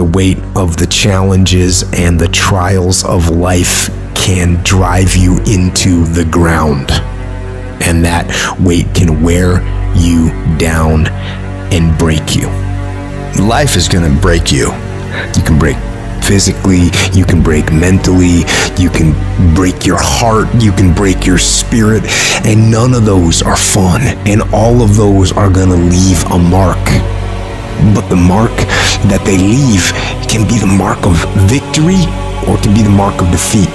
The weight of the challenges and the trials of life can drive you into the ground. And that weight can wear you down and break you. Life is gonna break you. You can break physically, you can break mentally, you can break your heart, you can break your spirit, and none of those are fun, and all of those are gonna leave a mark. But the mark that they leave can be the mark of victory or it can be the mark of defeat.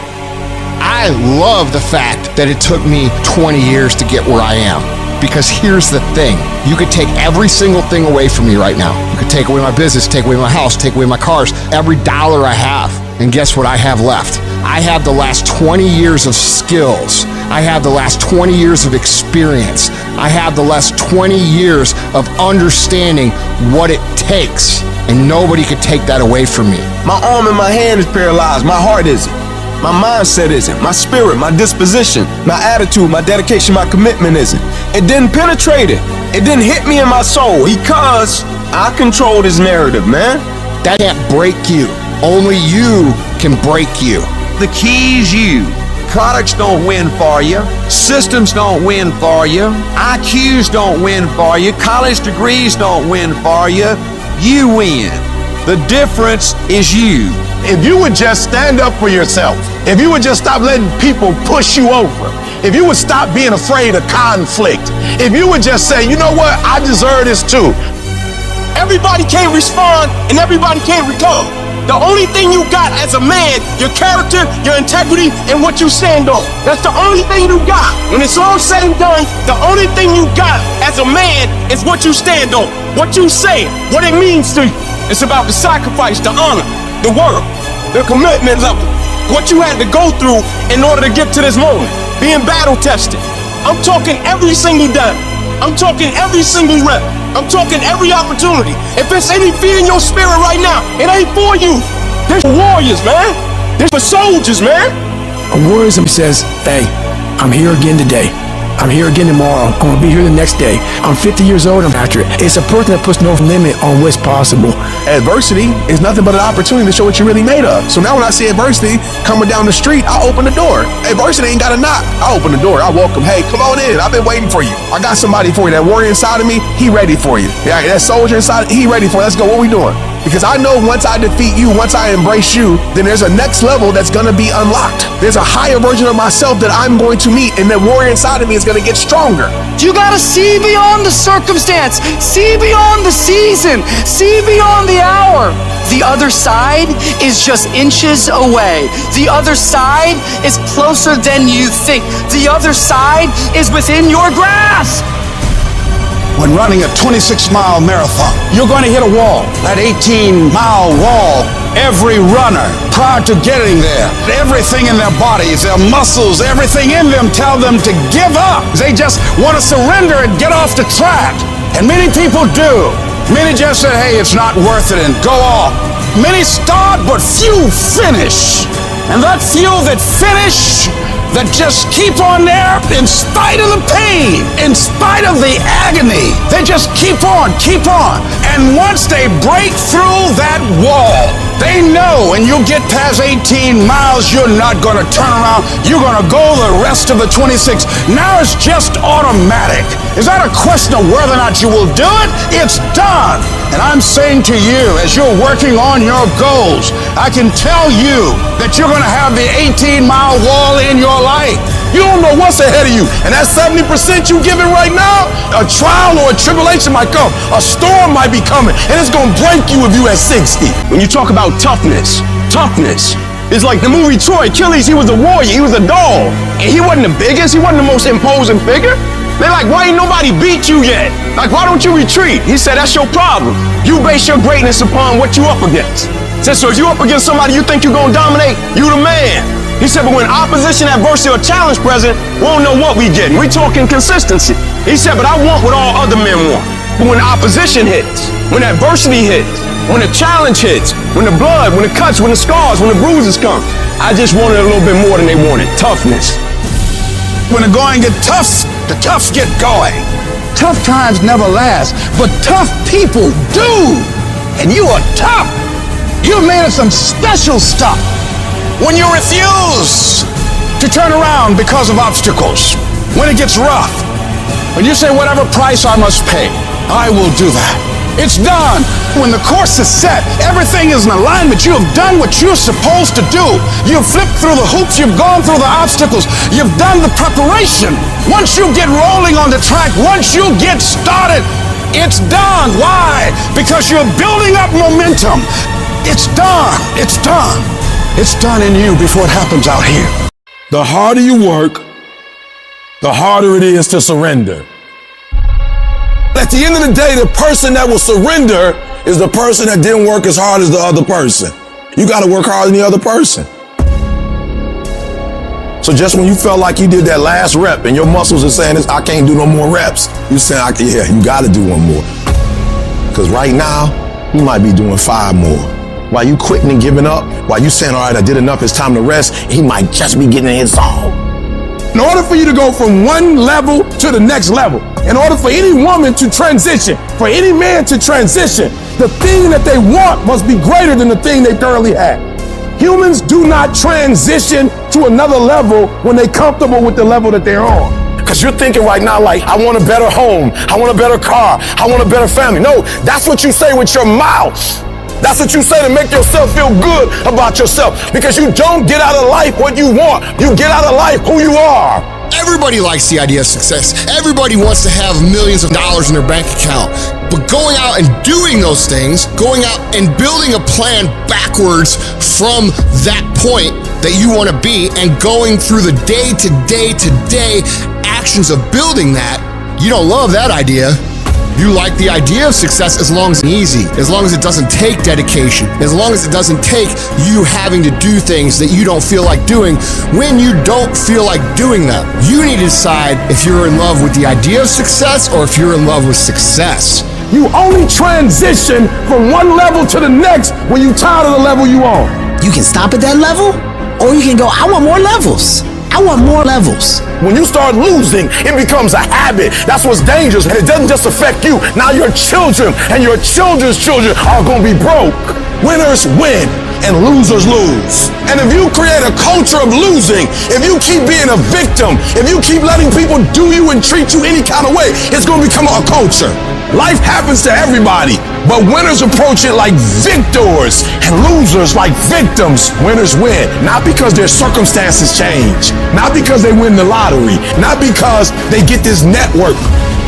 I love the fact that it took me 20 years to get where I am. Because here's the thing, you could take every single thing away from me right now. You could take away my business, take away my house, take away my cars, every dollar I have. And guess what I have left? I have the last 20 years of skills. I have the last 20 years of experience. I have the last 20 years of understanding what it takes. And nobody could take that away from me. My arm and my hand is paralyzed. My heart isn't. My mindset isn't. My spirit, my disposition, my attitude, my dedication, my commitment isn't. It didn't penetrate it. It didn't hit me in my soul because I control this narrative, man. That can't break you. Only you can break you. The key is you. Products don't win for you. Systems don't win for you. IQs don't win for you. College degrees don't win for you. You win. The difference is you. If you would just stand up for yourself, if you would just stop letting people push you over, if you would stop being afraid of conflict, if you would just say, you know what, I deserve this too. Everybody can't respond and everybody can't recover. The only thing you got as a man, your character, your integrity, and what you stand on. That's the only thing you got. When it's all said and done, the only thing you got as a man is what you stand on, what you say, what it means to you. It's about the sacrifice, the honor, the work, the commitment level, what you had to go through in order to get to this moment, being battle tested. I'm talking every single day. I'm talking every single rep. I'm talking every opportunity. If there's any fear in your spirit right now, it ain't for you. There's warriors, man. There's for soldiers, man. A warrior says, hey, I'm here again today. I'm here again tomorrow. I'm gonna be here the next day. I'm 50 years old, I'm after it. It's a person that puts no limit on what's possible. Adversity is nothing but an opportunity to show what you're really made of. So now when I see adversity coming down the street, I open the door. Adversity ain't got to knock. I open the door. I welcome. Hey, come on in. I've been waiting for you. I got somebody for you. That warrior inside of me, he ready for you. Yeah, that soldier inside, he ready for you. Let's go. What we doing? Because I know once I defeat you, once I embrace you, then there's a next level that's gonna be unlocked. There's a higher version of myself that I'm going to meet, and that warrior inside of me is gonna get stronger. You gotta see beyond the circumstance, see beyond the season, see beyond the hour. The other side is just inches away. The other side is closer than you think. The other side is within your grasp. When running a 26-mile marathon, you're going to hit a wall, that 18-mile wall. Every runner, prior to getting there, everything in their bodies, their muscles, everything in them tell them to give up. They just want to surrender and get off the track. And many people do. Many just say, hey, it's not worth it, and go off. Many start, but few finish. And that few that finish, that just keep on there in spite of the pain, in spite of the agony. They just keep on. And once they break through that wall, they know when you get past 18 miles, you're not going to turn around. You're going to go the rest of the 26. Now it's just automatic. Is that a question of whether or not you will do it? It's done. And I'm saying to you, as you're working on your goals, I can tell you that you're going to have the 18-mile wall in your life. You don't know what's ahead of you. And that 70% you giving right now, a trial or a tribulation might come. A storm might be coming, and it's going to break you if you at 60. When you talk about toughness is like the movie Troy. Achilles, he was a warrior, he was a dog. And he wasn't the biggest, he wasn't the most imposing figure. They're like, why ain't nobody beat you yet? Like, why don't you retreat? He said, that's your problem. You base your greatness upon what you up against. He said, so if you up against somebody you think you're gonna dominate, you the man. He said, but when opposition, adversity, or challenge present, we don't know what we getting. We talking consistency. He said, but I want what all other men want. But when opposition hits, when adversity hits, when the challenge hits, when the blood, when the cuts, when the scars, when the bruises come, I just wanted a little bit more than they wanted. Toughness. When the going get tough, the toughs get going. Tough times never last, but tough people do. And you are tough. of some special stuff. When you refuse to turn around because of obstacles, when it gets rough, when you say whatever price I must pay, I will do that. It's done. When the course is set, everything is in alignment. You have done what you're supposed to do. You've flipped through the hoops. You've gone through the obstacles. You've done the preparation. Once you get rolling on the track, once you get started, it's done. Why? Because you're building up momentum. It's done. It's done. It's done in you before it happens out here. The harder you work, the harder it is to surrender. At the end of the day, the person that will surrender is the person that didn't work as hard as the other person. You got to work harder than the other person. So just when you felt like you did that last rep and your muscles are saying, I can't do no more reps, you saying, yeah, you got to do one more. Because right now, you might be doing 5 more. While you quitting and giving up, while you saying, all right, I did enough, it's time to rest, he might just be getting in his zone. In order for you to go from one level to the next level, in order for any woman to transition, for any man to transition, the thing that they want must be greater than the thing they currently have. Humans do not transition to another level when they're comfortable with the level that they're on. Because you're thinking right now, like, I want a better home, I want a better car, I want a better family. No, that's what you say with your mouth. That's what you say to make yourself feel good about yourself, because you don't get out of life what you want. You get out of life who you are. Everybody likes the idea of success. Everybody wants to have millions of dollars in their bank account. But going out and doing those things, going out and building a plan backwards from that point that you want to be and going through the day-to-day actions of building that, you don't love that idea. You like the idea of success as long as it's easy, as long as it doesn't take dedication, as long as it doesn't take you having to do things that you don't feel like doing when you don't feel like doing them. You need to decide if you're in love with the idea of success or if you're in love with success. You only transition from one level to the next when you're tired of the level you on. You can stop at that level, or you can go, I want more levels. I want more levels. When you start losing, it becomes a habit. That's what's dangerous. And it doesn't just affect you. Now your children and your children's children are going to be broke. Winners win and losers lose. And if you create a culture of losing, if you keep being a victim, if you keep letting people do you and treat you any kind of way, it's going to become a culture. Life happens to everybody, but winners approach it like victors and losers like victims. Winners win, not because their circumstances change, not because they win the lottery, not because they get this network.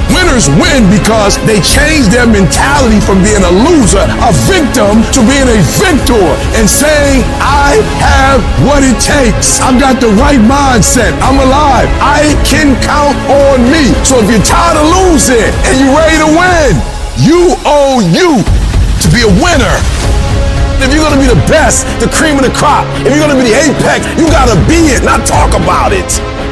Winners win because they change their mentality from being a loser, a victim, to being a victor and saying, I have what it takes. I've got the right mindset. I'm alive. I can count on me. So if you're tired of losing and you're ready to win, you owe you to be a winner. If you're going to be the best, the cream of the crop, if you're going to be the apex, you got to be it, not talk about it.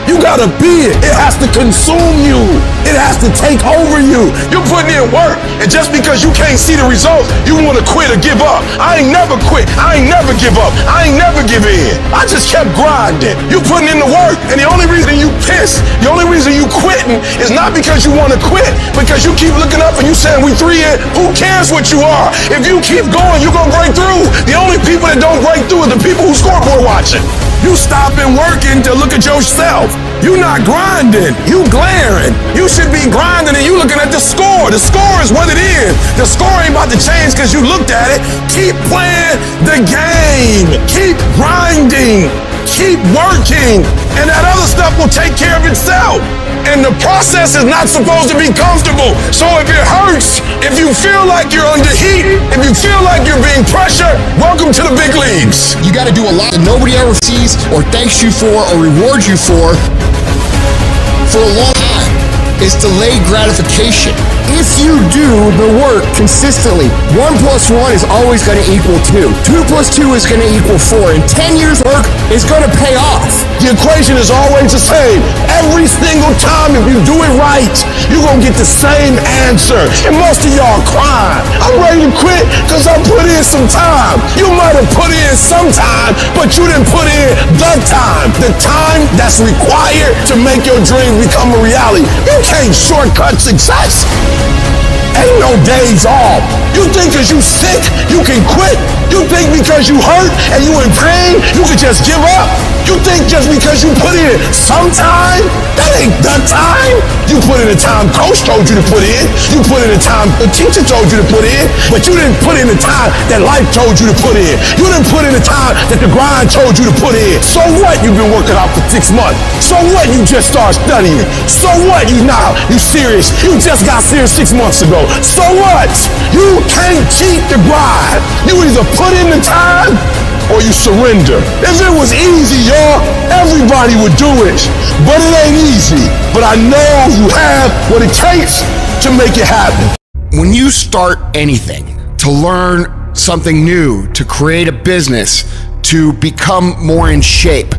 You gotta be it. It has to consume you. It has to take over you. You're putting in work, and just because you can't see the results, you want to quit or give up. I ain't never quit. I ain't never give up. I ain't never give in. I just kept grinding. You putting in the work, and the only reason you pissed, the only reason you quitting is not because you want to quit, because you keep looking up and you saying we 3 in. Who cares what you are? If you keep going, you're gonna break through. The only people that don't break through are the people who scoreboard watching. You stopping working to look at yourself. You not grinding. You glaring. You should be grinding and you looking at the score. The score is what it is. The score ain't about to change because you looked at it. Keep playing the game. Keep grinding. Keep working. And that other stuff will take care of itself. And the process is not supposed to be comfortable. So if it hurts, if you feel like you're under heat, if you feel like you're being pressured, welcome to the big leagues. You got to do a lot that nobody ever sees or thanks you for or rewards you for a long time. It's delayed gratification. If you do the work consistently, 1 + 1 is always going to equal 2. 2 + 2 is going to equal 4. And 10 years work is going to pay off. The equation is always the same. Every single time, if you do it right, you're going to get the same answer. And most of y'all crying. I'm ready to quit because I put in some time. You might have put in some time, but you didn't put in the time that's required to make your dream become a reality. You can't shortcut success. Ain't no days off. You think because you sick, you can quit. You think because you hurt and you in pain, you can just give up. You think just because you put in some time, that ain't the time. You put in the time coach told you to put in. You put in the time the teacher told you to put in. But you didn't put in the time that life told you to put in. You didn't put in the time that the grind told you to put in. So what? You've been working out for 6 months. So what? You just started studying. So what? You serious. You just got serious 6 months ago. So what? You can't cheat the grind. You either put in the time or you surrender. If it was easy, y'all, everybody would do it. But it ain't easy. But I know you have what it takes to make it happen. When you start anything, to learn something new, to create a business, to become more in shape,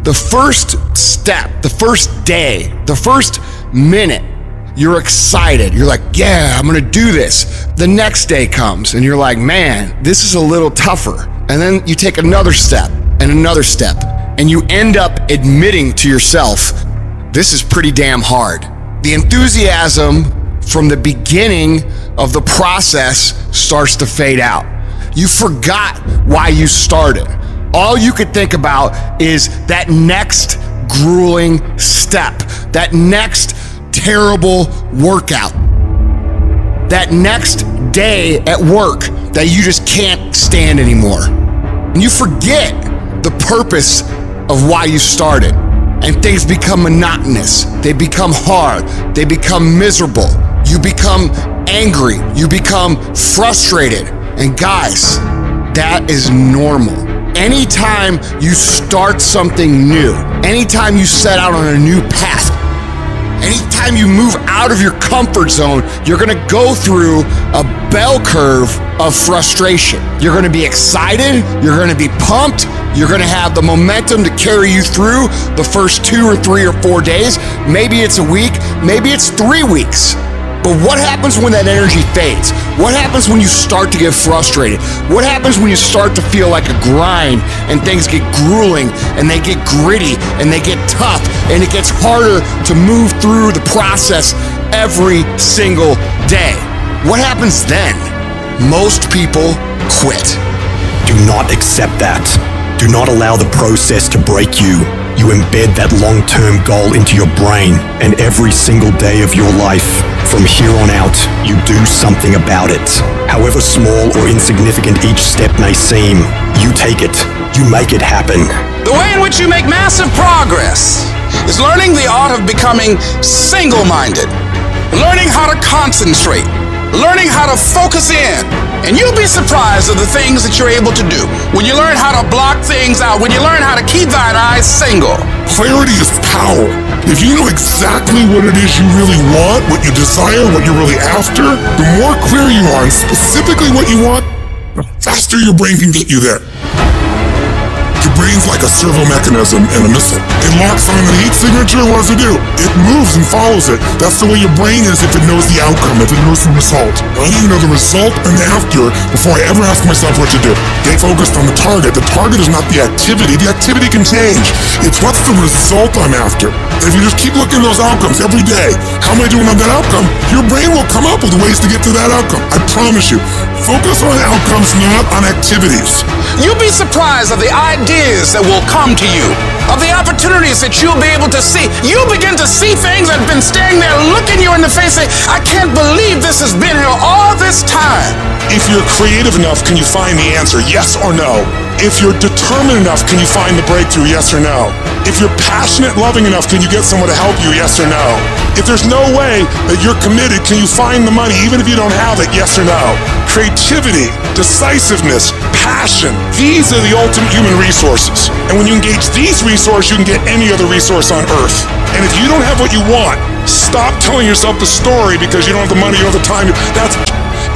the first step, the first day, the first minute, you're excited. You're like, yeah, I'm gonna do this. The next day comes and you're like, man, this is a little tougher. And then you take another step and another step, and you end up admitting to yourself, this is pretty damn hard. The enthusiasm from the beginning of the process starts to fade out. You forgot why you started. All you could think about is that next grueling step, that next terrible workout, that next day at work that you just can't stand anymore. And you forget the purpose of why you started. And things become monotonous. They become hard. They become miserable. You become angry. You become frustrated. And guys, that is normal. Anytime you start something new, anytime you set out on a new path, anytime you move out of your comfort zone, you're gonna go through a bell curve of frustration. You're gonna be excited, you're gonna be pumped, you're gonna have the momentum to carry you through the first 2 or 3 or 4 days. Maybe it's a week, maybe it's 3 weeks. But what happens when that energy fades? What happens when you start to get frustrated? What happens when you start to feel like a grind and things get grueling and they get gritty and they get tough and it gets harder to move through the process every single day? What happens then? Most people quit. Do not accept that. Do not allow the process to break you. You embed that long-term goal into your brain, and every single day of your life, from here on out, you do something about it. However small or insignificant each step may seem, you take it, you make it happen. The way in which you make massive progress is learning the art of becoming single-minded, learning how to concentrate, learning how to focus in. And you'll be surprised at the things that you're able to do when you learn how to block things out, when you learn how to keep thine eyes single. Clarity is power. If you know exactly what it is you really want, what you desire, what you're really after, the more clear you are on specifically what you want, the faster your brain can get you there. Your brain's like a servo mechanism and a missile. It locks on the heat signature, what does it do? It moves and follows it. That's the way your brain is if it knows the outcome, if it knows the result. I need to know the result and the after before I ever ask myself what to do. Get focused on the target. The target is not the activity. The activity can change. It's what's the result I'm after. If you just keep looking at those outcomes every day, how am I doing on that outcome? Your brain will come up with ways to get to that outcome. I promise you. Focus on outcomes, not on activities. You'll be surprised at the ideas that will come to you, of the opportunities that you'll be able to see. You'll begin to see things that have been staring there, looking you in the face, saying, I can't believe this has been here all this time. If you're creative enough, can you find the answer? Yes or no? If you're determined enough, can you find the breakthrough? Yes or no? If you're passionate, loving enough, can you get someone to help you? Yes or no? If there's no way that you're committed, can you find the money even if you don't have it? Yes or no? Creativity, decisiveness, passion, these are the ultimate human resources. And when you engage these resources, you can get any other resource on earth. And if you don't have what you want, stop telling yourself the story because you don't have the money or the time.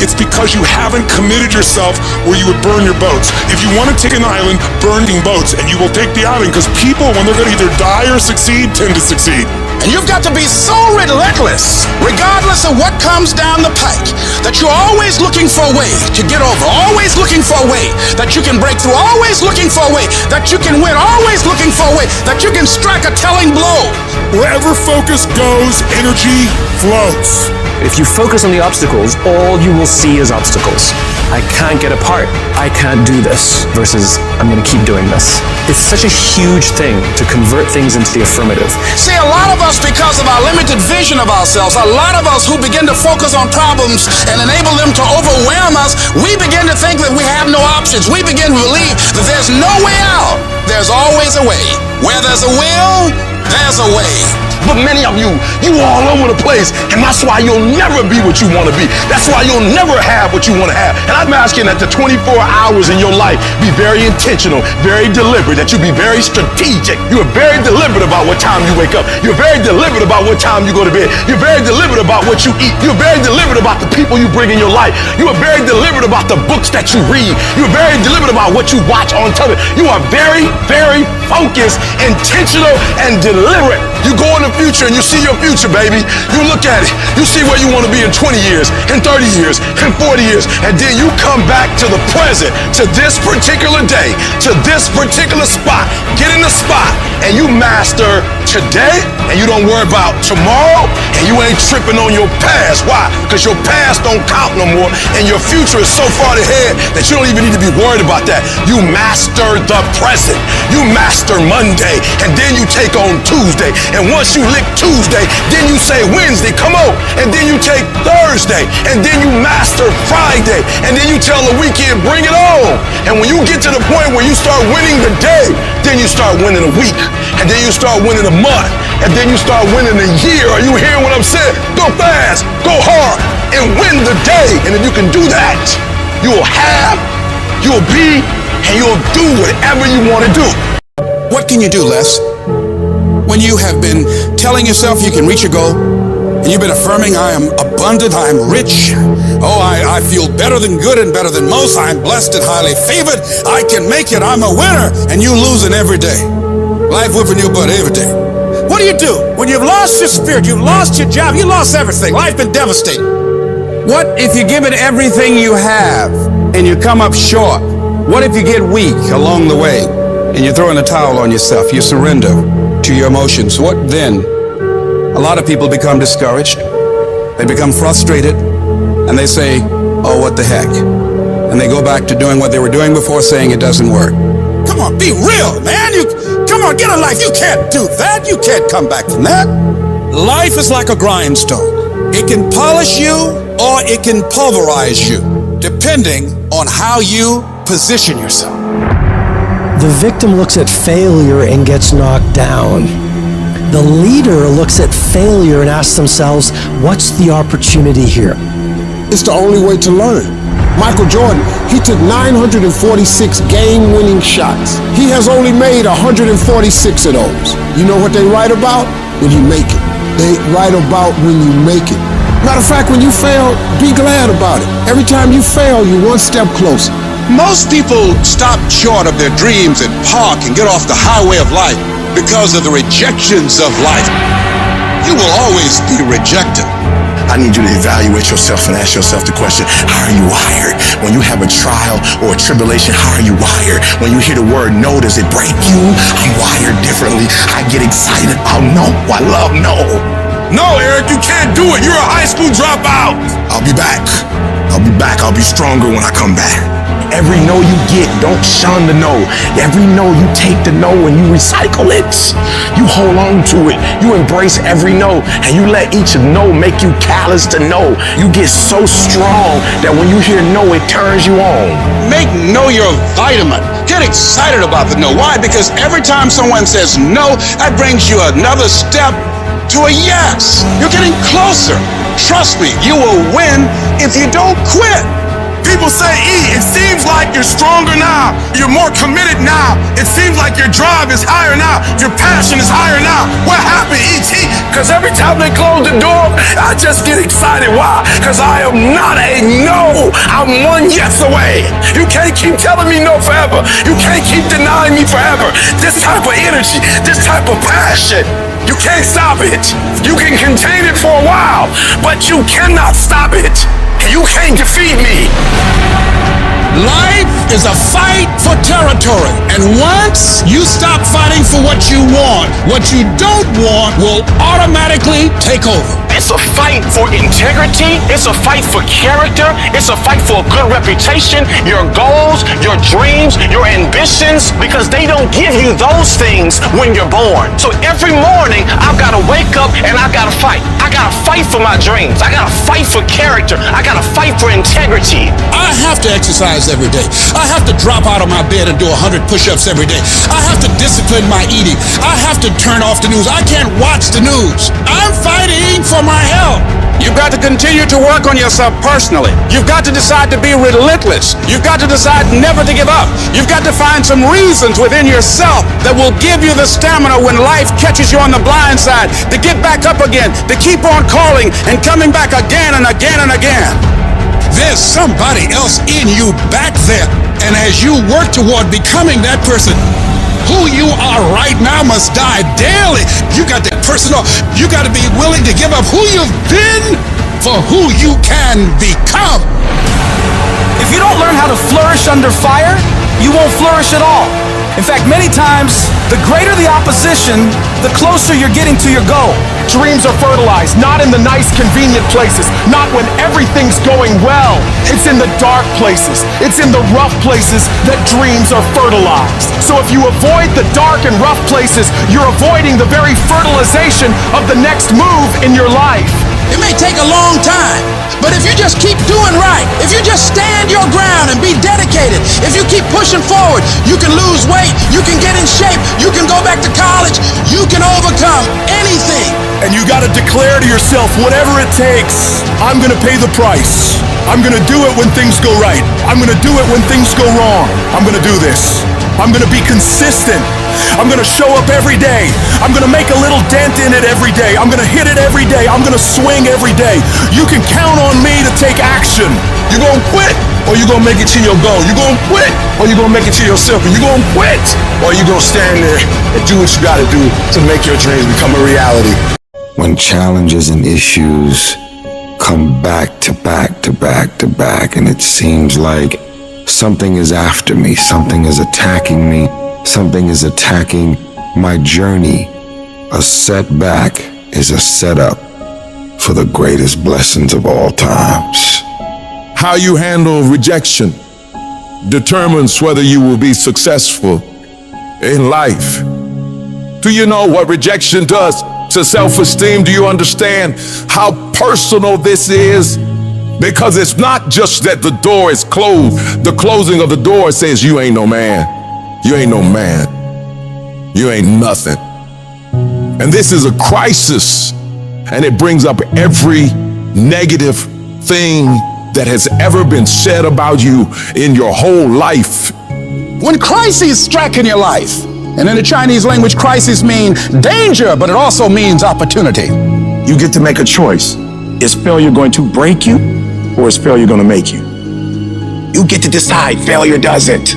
It's because you haven't committed yourself where you would burn your boats. If you want to take an island, burning boats, and you will take the island because people, when they're going to either die or succeed, tend to succeed. And you've got to be so relentless, regardless of what comes down the pike, that you're always looking for a way to get over, always looking for a way that you can break through, always looking for a way that you can win, always looking for a way that you can strike a telling blow. Wherever focus goes, energy flows. If you focus on the obstacles, all you will see is obstacles. I can't get a part. I can't do this versus I'm going to keep doing this. It's such a huge thing to convert things into the affirmative. See, a lot of us, because of our limited vision of ourselves, a lot of us who begin to focus on problems and enable them to overwhelm us, we begin to think that we have no options. We begin to believe that there's no way out. There's always a way. Where there's a will, there's a way. But many of you all over the place, and that's why you'll never be what you want to be. That's why you'll never have what you want to have. And I'm asking that the 24 hours in your life be very intentional, very deliberate, that you be very strategic. You are very deliberate about what time you wake up. You're very deliberate about what time you go to bed. You're very deliberate about what you eat. You're very deliberate about the people you bring in your life. You are very deliberate about the books that you read. You're very deliberate about what you watch on television. You are very, very focused, intentional, and deliberate. You go in the future and you see your future, baby. You look at it. You see where you want to be in 20 years, in 30 years, in 40 years. And then you come back to the present, to this particular day, to this particular spot. Get in the spot and you master today, and you don't worry about tomorrow, and you ain't tripping on your past. Why? Because your past don't count no more, and your future is so far ahead that you don't even need to be worried about that. You master the present. You master Monday, and then you take on Tuesday. And once you lick Tuesday, then you say Wednesday, come on. And then you take Thursday, and then you master Friday. And then you tell the weekend, bring it on. And when you get to the point where you start winning the day, then you start winning a week. And then you start winning a month. And then you start winning a year. Are you hearing what I'm saying? Go fast, go hard, and win the day. And if you can do that, you'll have, you'll be, and you'll do whatever you want to do. What can you do, Les? When you have been telling yourself you can reach your goal, and you've been affirming, I am abundant, I am rich, oh, I feel better than good and better than most, I'm blessed and highly favored, I can make it, I'm a winner, and you losing every day. Life whipping your butt every day. What do? When you've lost your spirit, you've lost your job, you lost everything, life been devastating. What if you give it everything you have, and you come up short? What if you get weak along the way, and you throw in the towel on yourself, you surrender to your emotions? What then? A lot of people become discouraged, they become frustrated, and they say, oh, what the heck? And they go back to doing what they were doing before, saying it doesn't work. Come on, be real, man. Come on, get a life. You can't do that. You can't come back from that. Life is like a grindstone. It can polish you or it can pulverize you, depending on how you position yourself. The victim looks at failure and gets knocked down. The leader looks at failure and asks themselves, what's the opportunity here? It's the only way to learn. Michael Jordan, he took 946 game-winning shots. He has only made 146 of those. You know what they write about? When you make it. They write about when you make it. Matter of fact, when you fail, be glad about it. Every time you fail, you're one step closer. Most people stop short of their dreams and park and get off the highway of life because of the rejections of life. You will always be rejected. I need you to evaluate yourself and ask yourself the question, how are you wired? When you have a trial or a tribulation, how are you wired? When you hear the word no, does it break you? I'm wired differently. I get excited about no. I love no. No, Eric, you can't do it. You're a high school dropout. I'll be back. I'll be back. I'll be stronger when I come back. Every no you get, don't shun the no. Every no you take the no and you recycle it. You hold on to it. You embrace every no and you let each no make you callous to no. You get so strong that when you hear no, it turns you on. Make no your vitamin. Get excited about the no. Why? Because every time someone says no, that brings you another step to a yes. You're getting closer. Trust me, you will win if you don't quit. People say, E, it seems like you're stronger now. You're more committed now. It seems like your drive is higher now. Your passion is higher now. What happened, E.T.? Because every time they close the door, I just get excited. Why? Because I am not a no. I'm one yes away. You can't keep telling me no forever. You can't keep denying me forever. This type of energy, this type of passion, you can't stop it. You can contain it for a while, but you cannot stop it. You can't defeat me. Life is a fight for territory. And once you stop fighting for what you want, what you don't want will automatically take over. It's a fight for integrity. It's a fight for character. It's a fight for a good reputation, your goals, your dreams, your ambitions, because they don't give you those things when you're born. So every morning, I've got to wake up and I've got to fight. I got to fight for my dreams. I got to fight for character. I got to fight for integrity. I have to exercise every day. I have to drop out of my bed and do 100 push-ups every day. I have to discipline my eating. I have to turn off the news. I can't watch the news. I'm fighting for my health. You've got to continue to work on yourself personally. You've got to decide to be relentless. You've got to decide never to give up. You've got to find some reasons within yourself that will give you the stamina when life catches you on the blind side to get back up again, to keep on calling and coming back again and again and again. There's somebody else in you back there. And as you work toward becoming that person, who you are right now must die daily. You got that personal. You got to be willing to give up who you've been for who you can become. If you don't learn how to flourish under fire, you won't flourish at all. In fact, many times, the greater the opposition, the closer you're getting to your goal. Dreams are fertilized, not in the nice, convenient places, not when everything's going well. It's in the dark places. It's in the rough places that dreams are fertilized. So if you avoid the dark and rough places, you're avoiding the very fertilization of the next move in your life. It may take a long time, but if you just keep doing right, if you just stand your ground and be dedicated, if you keep pushing forward, you can lose weight, you can get in shape, you can go back to college, you can overcome anything. And you got to declare to yourself, whatever it takes, I'm going to pay the price. I'm going to do it when things go right. I'm going to do it when things go wrong. I'm going to do this. I'm going to be consistent. I'm going to show up every day. I'm going to make a little dent in it every day. I'm going to hit it every day. I'm going to swing every day. You can count on me to take action. You going to quit or you going to make it to your goal? You going to quit or you going to make it to yourself? You going to quit or you going to stand there and do what you got to do to make your dreams become a reality? When challenges and issues come back to back to back to back, and it seems like something is after me, something is attacking me, something is attacking my journey, a setback is a setup for the greatest blessings of all times. How you handle rejection determines whether you will be successful in life. Do you know what rejection does to self-esteem? Do you understand how personal this is? Because it's not just that the door is closed. The closing of the door says you ain't no man. You ain't no man. You ain't nothing. And this is a crisis, and it brings up every negative thing that has ever been said about you in your whole life. When crises strike in your life, and in the Chinese language, crisis means danger, but it also means opportunity. You get to make a choice. Is failure going to break you, or is failure going to make you? You get to decide. Failure doesn't.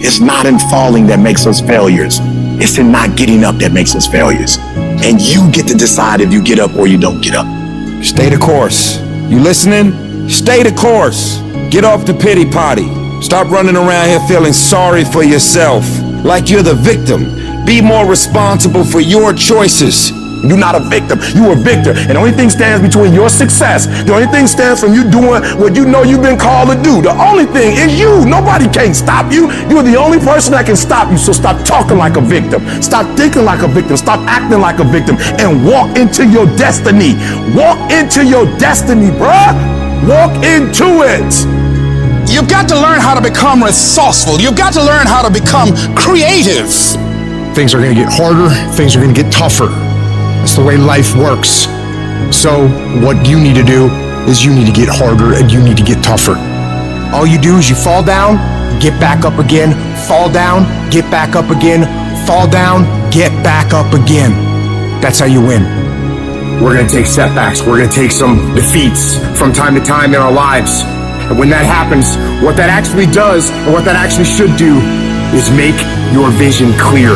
It's not in falling that makes us failures. It's in not getting up that makes us failures. And you get to decide if you get up or you don't get up. Stay the course. You listening? Stay the course. Get off the pity potty. Stop running around here feeling sorry for yourself, like you're the victim. Be more responsible for your choices. You're not a victim, you're a victor. And the only thing stands between your success, the only thing stands from you doing what you know you've been called to do. The only thing is you. Nobody can stop you. You're the only person that can stop you. So stop talking like a victim. Stop thinking like a victim. Stop acting like a victim. And walk into your destiny. Walk into your destiny, bruh. Walk into it. You've got to learn how to become resourceful. You've got to learn how to become creative. Things are going to get harder. Things are going to get tougher. That's the way life works. So what you need to do is you need to get harder and you need to get tougher. All you do is you fall down, get back up again, fall down, get back up again, fall down, get back up again. That's how you win. We're going to take setbacks. We're going to take some defeats from time to time in our lives. And when that happens, what that actually does, or what that actually should do, is make your vision clear.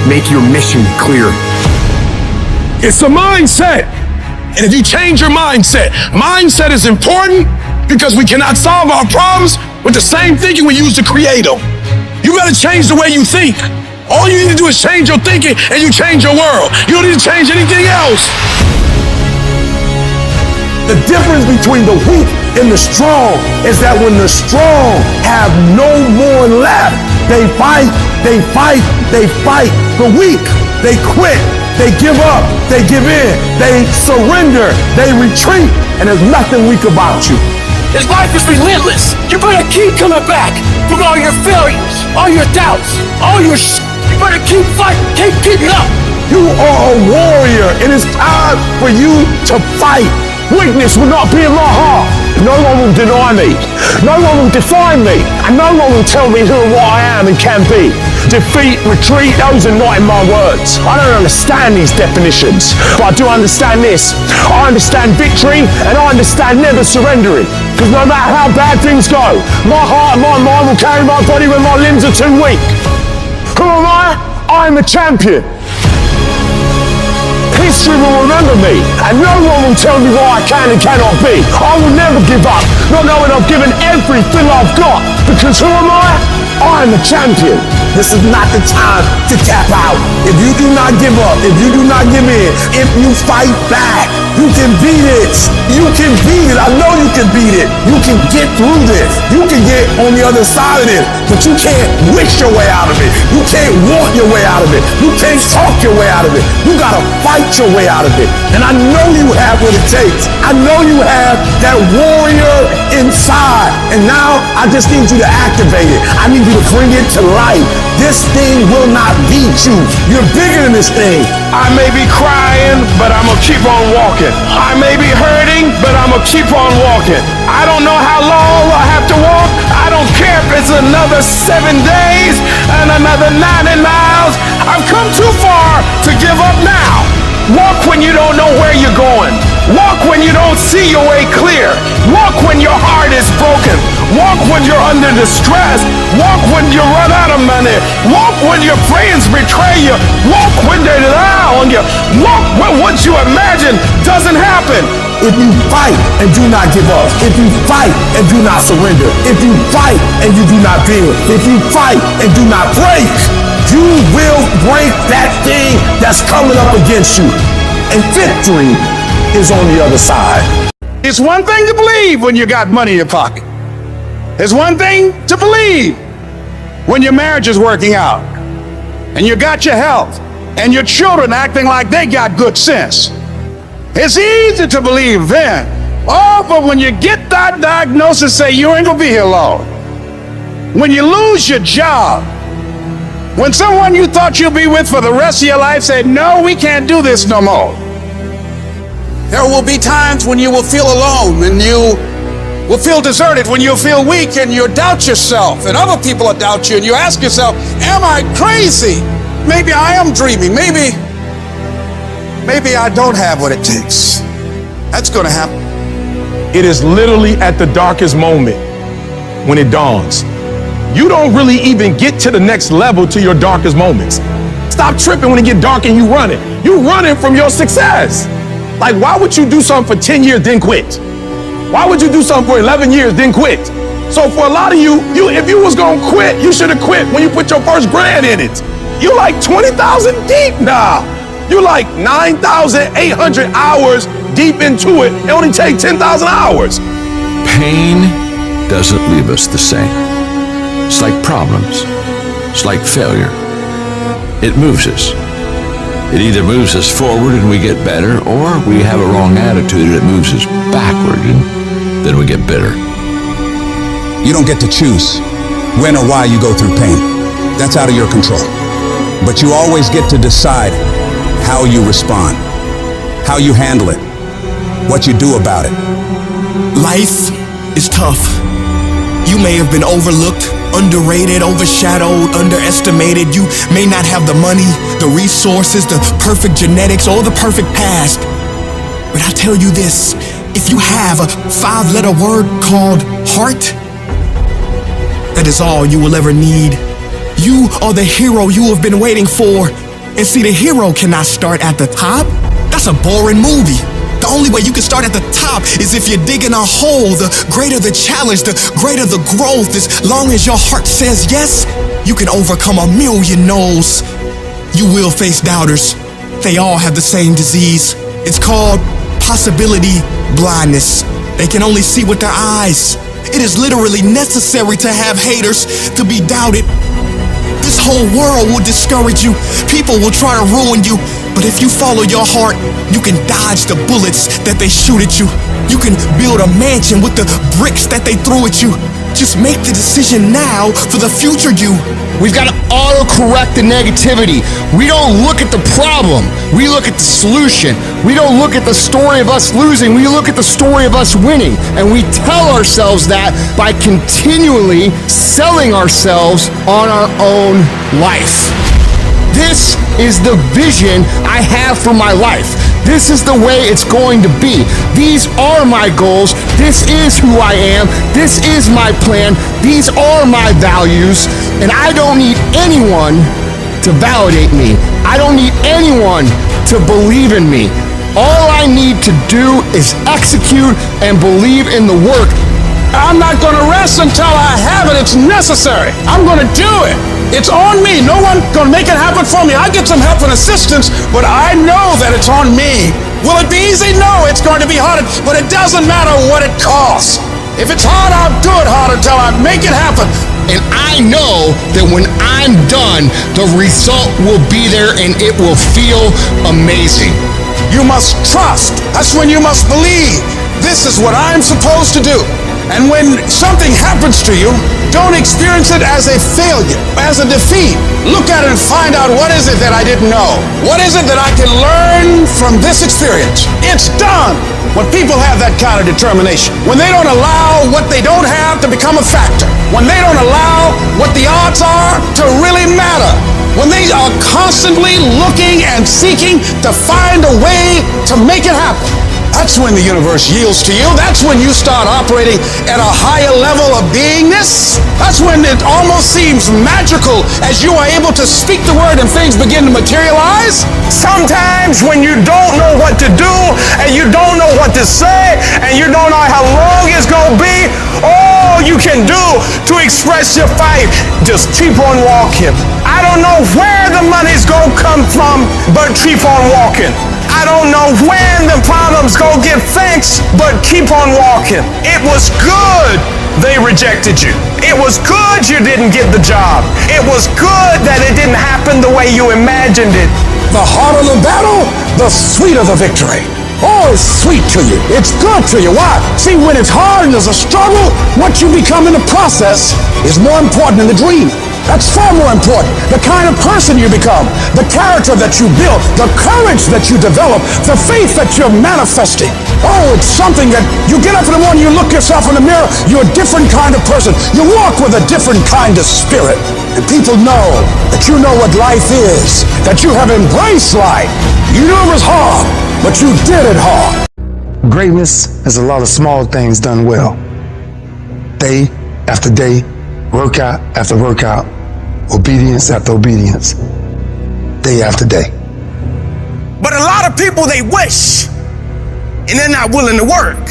Make your mission clear. It's a mindset. And if you change your mindset is important because we cannot solve our problems with the same thinking we use to create them. You gotta change the way you think. All you need to do is change your thinking and you change your world. You don't need to change anything else. The difference between the weak and the strong is that when the strong have no more left, they fight, they fight, they fight. The weak, they quit, they give up, they give in, they surrender, they retreat, and there's nothing weak about you. This life is relentless. You better keep coming back from all your failures, all your doubts, all your You better keep fighting, keep keeping up. You are a warrior. It is time for you to fight. Weakness will not be in my heart. No one will deny me. No one will define me. And no one will tell me who and what I am and can be. Defeat, retreat, those are not in my words. I don't understand these definitions, but I do understand this. I understand victory and I understand never surrendering. Because no matter how bad things go, my heart and my mind will carry my body when my limbs are too weak. Who am I? I'm a champion. History will remember me, and no one will tell me what I can and cannot be. I will never give up, not knowing I've given everything I've got. Because who am I? I'm a champion. This is not the time to tap out. If you do not give up, if you do not give in, if you fight back, you can beat it. You can beat it. I know you can beat it. You can get through this. You can get on the other side of this, but you can't wish your way out of it. You can't want your way out of it. You can't talk your way out of it. You gotta fight your way out of it. And I know you have what it takes. I know you have that warrior inside. And now I just need you to activate it. I need you to bring it to life. This thing will not beat you. You're bigger than this thing. I may be crying, but I'm gonna keep on walking. I may be hurting, but I'm gonna keep on walking. I don't know how long I have to walk. I don't care if it's another 7 days and another 90 miles. I've come too far to give up now. Walk when you don't know where you're going. Walk when you don't see your way clear. Walk when your heart is broken. Walk when you're under distress. Walk when you run out of money. Walk when your friends betray you. Walk when they lie on you. Walk when what you imagine doesn't happen. If you fight and do not give up, if you fight and do not surrender, if you fight and you do not bend, if you fight and do not break, you will break that thing that's coming up against you. And victory is on the other side. It's one thing to believe when you got money in your pocket. It's one thing to believe when your marriage is working out and you got your health and your children acting like they got good sense. It's easy to believe then. Oh, but when you get that diagnosis, say you ain't gonna be here long. When you lose your job, when someone you thought you'd be with for the rest of your life said, no, we can't do this no more. There will be times when you will feel alone and you will feel deserted, when you'll feel weak and you'll doubt yourself and other people will doubt you and you ask yourself, am I crazy? Maybe I am dreaming. Maybe I don't have what it takes. That's gonna happen. It is literally at the darkest moment when it dawns. You don't really even get to the next level to your darkest moments. Stop tripping when it get dark and you running. You running from your success. Like, why would you do something for 10 years then quit? Why would you do something for 11 years then quit? So for a lot of you, if you was gonna quit, you should have quit when you put your first grand in it. You like 20,000 deep now. You like 9,800 hours deep into it. It only take 10,000 hours. Pain doesn't leave us the same. It's like problems. It's like failure. It moves us. It either moves us forward and we get better, or we have a wrong attitude and it moves us backward and then we get bitter. You don't get to choose when or why you go through pain. That's out of your control. But you always get to decide how you respond, how you handle it, what you do about it. Life is tough. You may have been overlooked, underrated, overshadowed, underestimated. You may not have the money, the resources, the perfect genetics, or the perfect past. But I'll tell you this, if you have a 5-letter word called heart, that is all you will ever need. You are the hero you have been waiting for. And see, the hero cannot start at the top. That's a boring movie. The only way you can start at the top is if you're digging a hole. The greater the challenge, the greater the growth. As long as your heart says yes, you can overcome a million no's. You will face doubters. They all have the same disease. It's called possibility blindness. They can only see with their eyes. It is literally necessary to have haters to be doubted. This whole world will discourage you. People will try to ruin you. But if you follow your heart, you can dodge the bullets that they shoot at you. You can build a mansion with the bricks that they threw at you. Just make the decision now for the future you. We've got to auto-correct the negativity. We don't look at the problem. We look at the solution. We don't look at the story of us losing. We look at the story of us winning. And we tell ourselves that by continually selling ourselves on our own life. This is the vision I have for my life. This is the way it's going to be. These are my goals. This is who I am. This is my plan. These are my values. And I don't need anyone to validate me. I don't need anyone to believe in me. All I need to do is execute and believe in the work. I'm not going to rest until I have it. It's necessary. I'm going to do it. It's on me. No one going to make it happen for me. I get some help and assistance, but I know that it's on me. Will it be easy? No, it's going to be hard, but it doesn't matter what it costs. If it's hard, I'll do it hard until I make it happen. And I know that when I'm done, the result will be there and it will feel amazing. You must trust. That's when you must believe. This is what I'm supposed to do. And when something happens to you, don't experience it as a failure, as a defeat. Look at it and find out, what is it that I didn't know? What is it that I can learn from this experience? It's done. When people have that kind of determination, when they don't allow what they don't have to become a factor, when they don't allow what the odds are to really matter, when they are constantly looking and seeking to find a way to make it happen, that's when the universe yields to you. That's when you start operating at a higher level of beingness. That's when it almost seems magical as you are able to speak the word and things begin to materialize. Sometimes when you don't know what to do and you don't know what to say and you don't know how long it's going to be, all you can do to express your fight, just keep on walking. I don't know where the money's going to come from, but keep on walking. I don't know when the problems go get fixed, but keep on walking. It was good they rejected you. It was good you didn't get the job. It was good that it didn't happen the way you imagined it. The harder the battle, the sweeter the victory. Oh, it's sweet to you. It's good to you. Why? See, when it's hard and there's a struggle, what you become in the process is more important than the dream. That's far more important. The kind of person you become, the character that you build, the courage that you develop, the faith that you're manifesting. Oh, it's something that you get up in the morning, you look yourself in the mirror, you're a different kind of person. You walk with a different kind of spirit. And people know that you know what life is, that you have embraced life. You knew it was hard, but you did it hard. Greatness is a lot of small things done well. Day after day, workout after workout, obedience after obedience, day after day. But a lot of people, they wish, and they're not willing to work.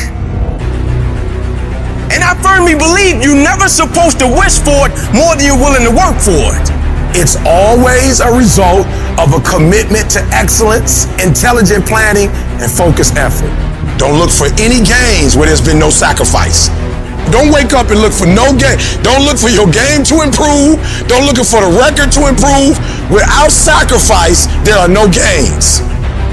And I firmly believe you're never supposed to wish for it more than you're willing to work for it. It's always a result of a commitment to excellence, intelligent planning, and focused effort. Don't look for any gains where there's been no sacrifice. Don't wake up and look for no game. Don't look for your game to improve. Don't look for the record to improve. Without sacrifice, there are no gains.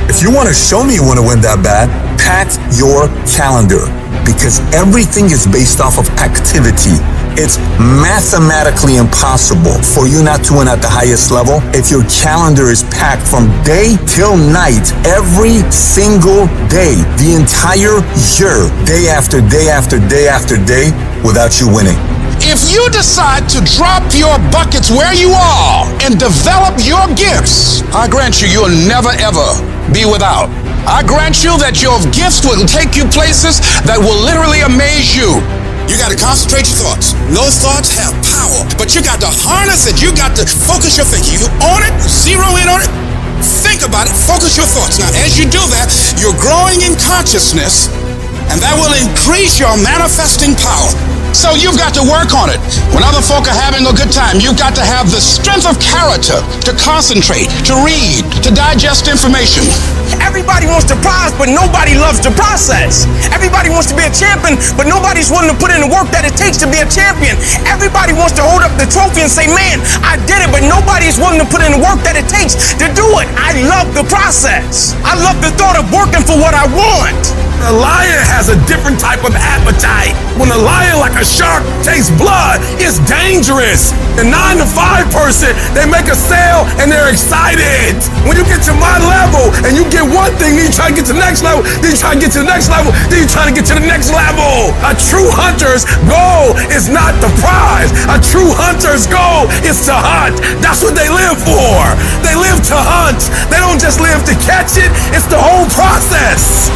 If you want to show me you want to win that bad, pack your calendar, because everything is based off of activity. It's mathematically impossible for you not to win at the highest level if your calendar is packed from day till night, every single day, the entire year, day after day after day after day, without you winning. If you decide to drop your buckets where you are and develop your gifts, I grant you, you'll never ever be without. I grant you that your gifts will take you places that will literally amaze you. You got to concentrate your thoughts. Those thoughts have power, but you got to harness it. You got to focus your thinking. You own it, zero in on it, think think about it, focus your thoughts. Now, as you do that, you're growing in consciousness, and that will increase your manifesting power. So you've got to work on it. When other folk are having a good time, you've got to have the strength of character to concentrate, to read, to digest information. Everybody wants the prize, but nobody loves the process. Everybody wants to be a champion, but nobody's willing to put in the work that it takes to be a champion. Everybody wants to hold up the trophy and say, man, I did it, but nobody's willing to put in the work that it takes to do it. I love the process. I love the thought of working for what I want. A lion has a different type of appetite. When a lion, like a shark, tastes blood, it's dangerous. The 9 to 5 person, they make a sale and they're excited. When you get to my level and you get one thing, then you try to get to the next level, then you try to get to the next level, then you try to get to the next level. A true hunter's goal is not the prize. A true hunter's goal is to hunt. That's what they live for. They live to hunt. They don't just live to catch it. It's the whole process.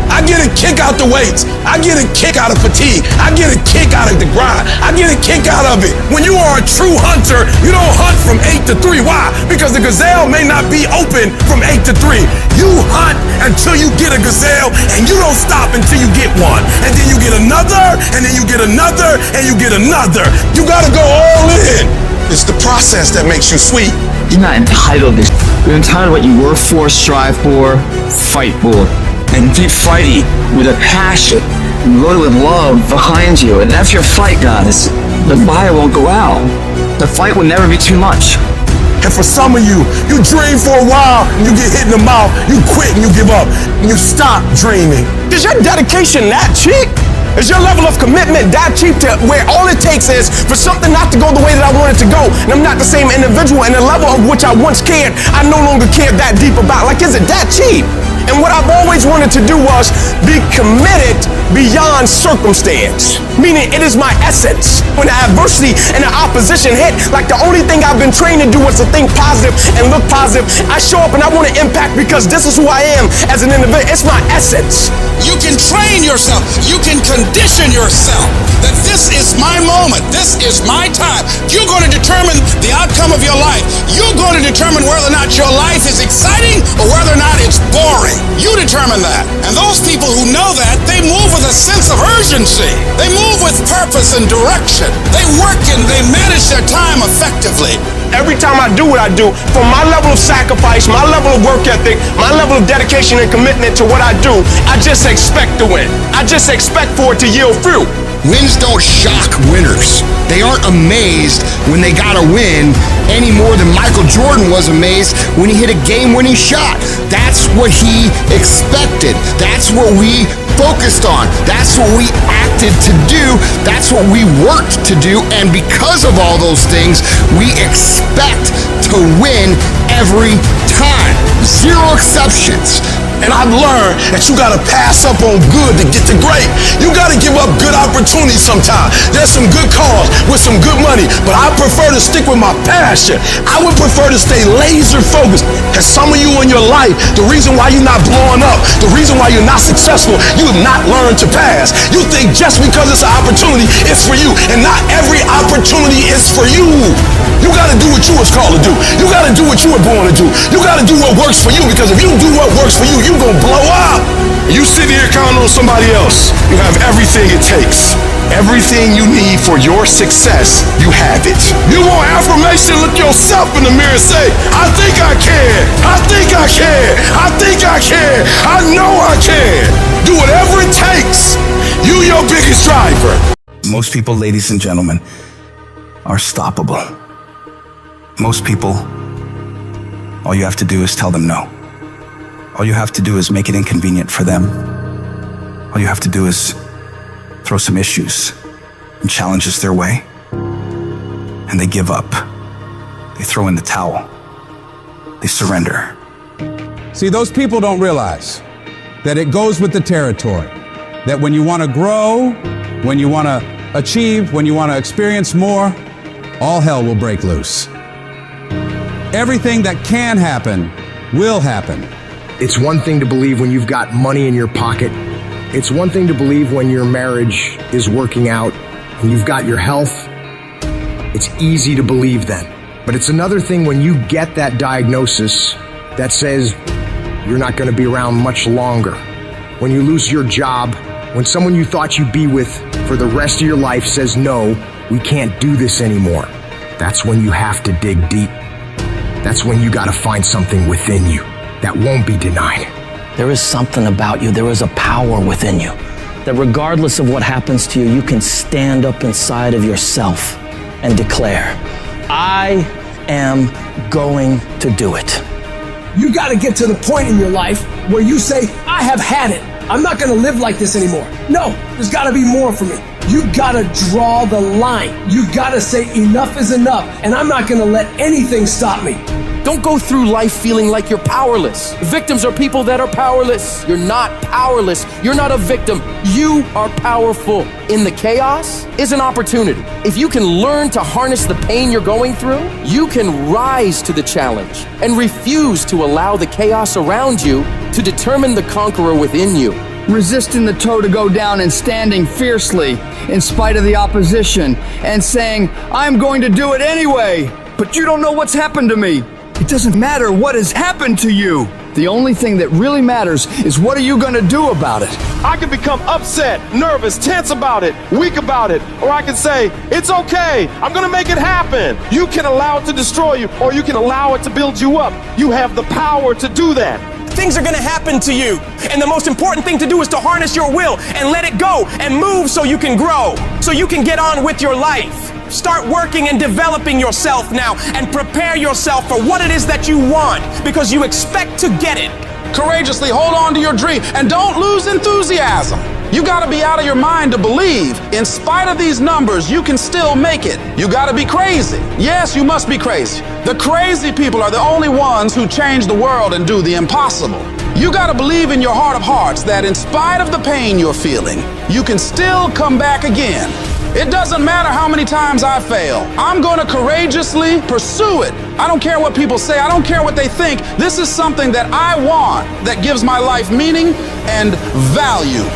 I get a kick out the weights. I get a kick out of fatigue. I get a kick out of the grind. I get a kick out of it. When you are a true hunter, you don't hunt from 8 to 3. Why? Because the gazelle may not be open from 8 to 3. You hunt until you get a gazelle, and you don't stop until you get one. And then you get another, and then you get another, and you get another. You gotta go all in. It's the process that makes you sweet. You're not entitled to. You're entitled to what you work for, strive for, fight for. And keep fighting with a passion, really with love behind you. And that's your fight, guys. The fire won't go out. The fight will never be too much. And for some of you, you dream for a while, and you get hit in the mouth, you quit and you give up, and you stop dreaming. Is your dedication that cheap? Is your level of commitment that cheap to where all it takes is for something not to go the way that I want it to go, and I'm not the same individual, and the level of which I once cared, I no longer care that deep about? Like, is it that cheap? And what I've always wanted to do was be committed beyond circumstance. Meaning it is my essence. When the adversity and the opposition hit, like the only thing I've been trained to do was to think positive and look positive. I show up and I want to impact because this is who I am as an individual. It's my essence. You can train yourself. You can condition yourself that this is my moment. This is my time. You're going to determine the outcome of your life. You're going to determine whether or not your life is exciting or whether or not it's boring. You determine that. And those people who know that, they move with a sense of urgency. They move with purpose and direction. They work and they manage their time effectively. Every time I do what I do, from my level of sacrifice, my level of work ethic, my level of dedication and commitment to what I do, I just expect to win. I just expect for it to yield fruit. Wins don't shock winners. They aren't amazed when they got a win any more than Michael Jordan was amazed when he hit a game-winning shot. That's what he expected. That's what we focused on. That's what we acted to do. That's what we worked to do. And because of all those things, we expect to win every time. Zero exceptions. And I've learned that you gotta pass up on good to get to great. You gotta give up good opportunities sometimes. There's some good cause with some good money, but I prefer to stick with my passion. I would prefer to stay laser focused. And some of you in your life, the reason why you're not blowing up, the reason why you're not successful, you have not learned to pass. You think just because it's an opportunity, it's for you. And not every opportunity is for you. You gotta do what you was called to do. You gotta do what you were born to do. You gotta do what works for you, because if you do what works for you, you gonna blow up. You sit here counting on somebody else. You have everything it takes. Everything you need for your success, you have it. You want affirmation, look yourself in the mirror and say, I think I can. I think I can. I think I can. I know I can. Do whatever it takes. You your biggest driver. Most people, ladies and gentlemen, are stoppable. Most people, all you have to do is tell them no. All you have to do is make it inconvenient for them. All you have to do is throw some issues and challenges their way, and they give up. They throw in the towel. They surrender. See, those people don't realize that it goes with the territory. That when you want to grow, when you want to achieve, when you want to experience more, all hell will break loose. Everything that can happen will happen. It's one thing to believe when you've got money in your pocket. It's one thing to believe when your marriage is working out and you've got your health. It's easy to believe then. But it's another thing when you get that diagnosis that says you're not going to be around much longer. When you lose your job, when someone you thought you'd be with for the rest of your life says, no, we can't do this anymore, that's when you have to dig deep. That's when you got to find something within you that won't be denied. There is something about you, there is a power within you, that regardless of what happens to you, you can stand up inside of yourself and declare, I am going to do it. You got to get to the point in your life where you say, I have had it. I'm not going to live like this anymore. No, there's got to be more for me. You got to draw the line. You got to say enough is enough, and I'm not going to let anything stop me. Don't go through life feeling like you're powerless. Victims are people that are powerless. You're not powerless. You're not a victim. You are powerful. In the chaos is an opportunity. If you can learn to harness the pain you're going through, you can rise to the challenge and refuse to allow the chaos around you to determine the conqueror within you. Resisting the toe to go down and standing fiercely in spite of the opposition and saying, I'm going to do it anyway, but you don't know what's happened to me. It doesn't matter what has happened to you. The only thing that really matters is what are you going to do about it? I can become upset, nervous, tense about it, weak about it, or I can say, it's okay, I'm gonna make it happen. You can allow it to destroy you, or you can allow it to build you up. You have the power to do that. Things are gonna happen to you, and the most important thing to do is to harness your will and let it go and move so you can grow, so you can get on with your life. Start working and developing yourself now and prepare yourself for what it is that you want, because you expect to get it. Courageously hold on to your dream and don't lose enthusiasm. You gotta be out of your mind to believe. In spite of these numbers, you can still make it. You gotta be crazy. Yes, you must be crazy. The crazy people are the only ones who change the world and do the impossible. You gotta believe in your heart of hearts that in spite of the pain you're feeling, you can still come back again. It doesn't matter how many times I fail. I'm going to courageously pursue it. I don't care what people say. I don't care what they think. This is something that I want that gives my life meaning and value.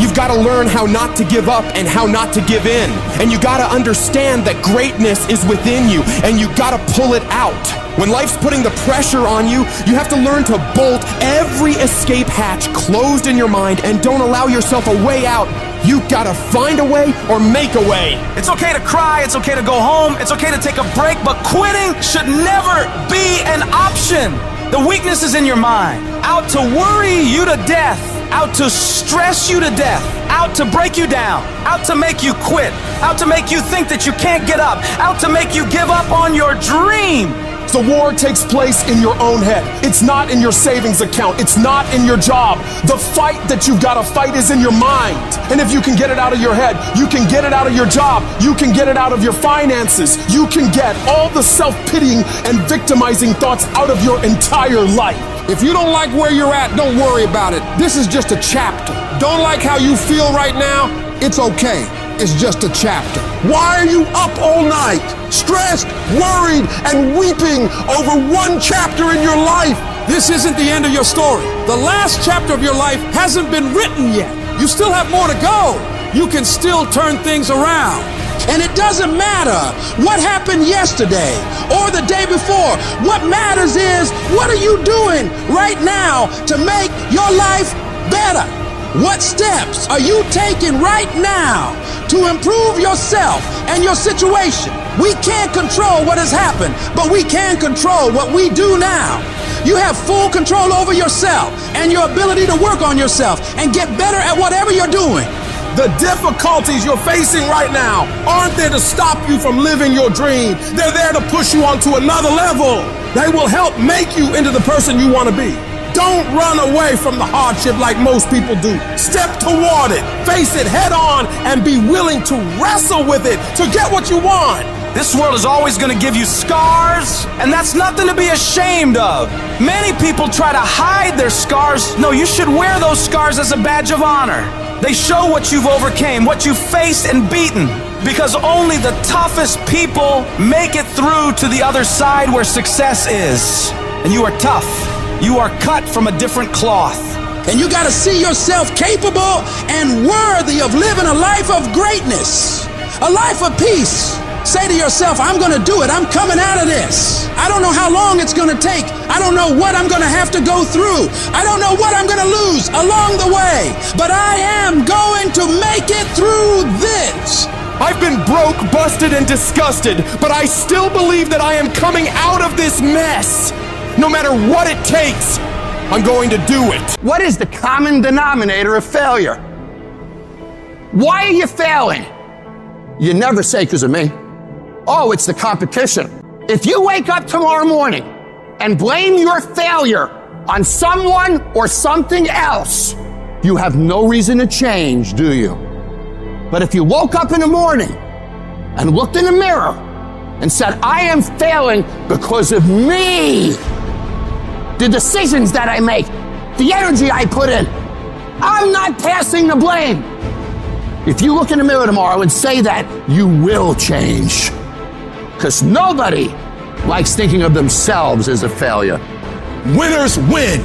You've got to learn how not to give up and how not to give in. And you got to understand that greatness is within you, and you got to pull it out. When life's putting the pressure on you, you have to learn to bolt every escape hatch closed in your mind and don't allow yourself a way out. You gotta find a way or make a way. It's okay to cry, it's okay to go home, it's okay to take a break, but quitting should never be an option. The weakness is in your mind, out to worry you to death, out to stress you to death, out to break you down, out to make you quit, out to make you think that you can't get up, out to make you give up on your dream. The war takes place in your own head. It's not in your savings account. It's not in your job. The fight that you've got to fight is in your mind. And if you can get it out of your head, you can get it out of your job. You can get it out of your finances. You can get all the self-pitying and victimizing thoughts out of your entire life. If you don't like where you're at, don't worry about it. This is just a chapter. Don't like how you feel right now? It's okay. It's just a chapter. Why are you up all night, stressed, worried, and weeping over one chapter in your life? This isn't the end of your story. The last chapter of your life hasn't been written yet. You still have more to go. You can still turn things around. And it doesn't matter what happened yesterday or the day before. What matters is, what are you doing right now to make your life better? What steps are you taking right now to improve yourself and your situation? We can't control what has happened, but we can control what we do now. You have full control over yourself and your ability to work on yourself and get better at whatever you're doing. The difficulties you're facing right now aren't there to stop you from living your dream. They're there to push you onto another level. They will help make you into the person you want to be. Don't run away from the hardship like most people do. Step toward it, face it head on, and be willing to wrestle with it to get what you want. This world is always going to give you scars, and that's nothing to be ashamed of. Many people try to hide their scars. No, you should wear those scars as a badge of honor. They show what you've overcame, what you've faced and beaten, because only the toughest people make it through to the other side where success is. And you are tough. You are cut from a different cloth. And you got to see yourself capable and worthy of living a life of greatness, a life of peace, Say to yourself, I'm going to do it. I'm coming out of this. I don't know how long it's going to take. I don't know what I'm going to have to go through. I don't know what I'm going to lose along the way. But I am going to make it through this. I've been broke, busted, and disgusted, but I still believe that I am coming out of this mess. No matter what it takes, I'm going to do it. What is the common denominator of failure? Why are you failing? You never say because of me. Oh, it's the competition. If you wake up tomorrow morning and blame your failure on someone or something else, you have no reason to change, do you? But if you woke up in the morning and looked in the mirror and said, I am failing because of me, the decisions that I make, the energy I put in, I'm not passing the blame. If you look in the mirror tomorrow and say that, you will change. Because nobody likes thinking of themselves as a failure. Winners win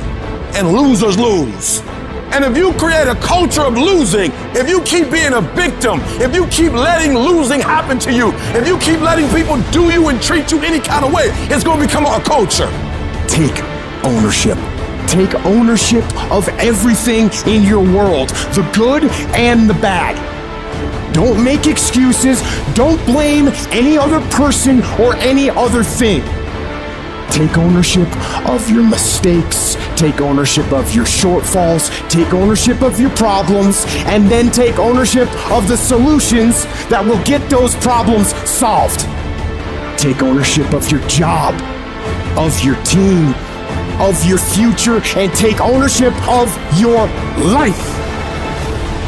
and losers lose. And if you create a culture of losing, if you keep being a victim, if you keep letting losing happen to you, if you keep letting people do you and treat you any kind of way, it's going to become a culture. Take ownership. Take ownership of everything in your world, the good and the bad. Don't make excuses. Don't blame any other person or any other thing. Take ownership of your mistakes. Take ownership of your shortfalls. Take ownership of your problems. And then take ownership of the solutions that will get those problems solved. Take ownership of your job, of your team, of your future, and take ownership of your life.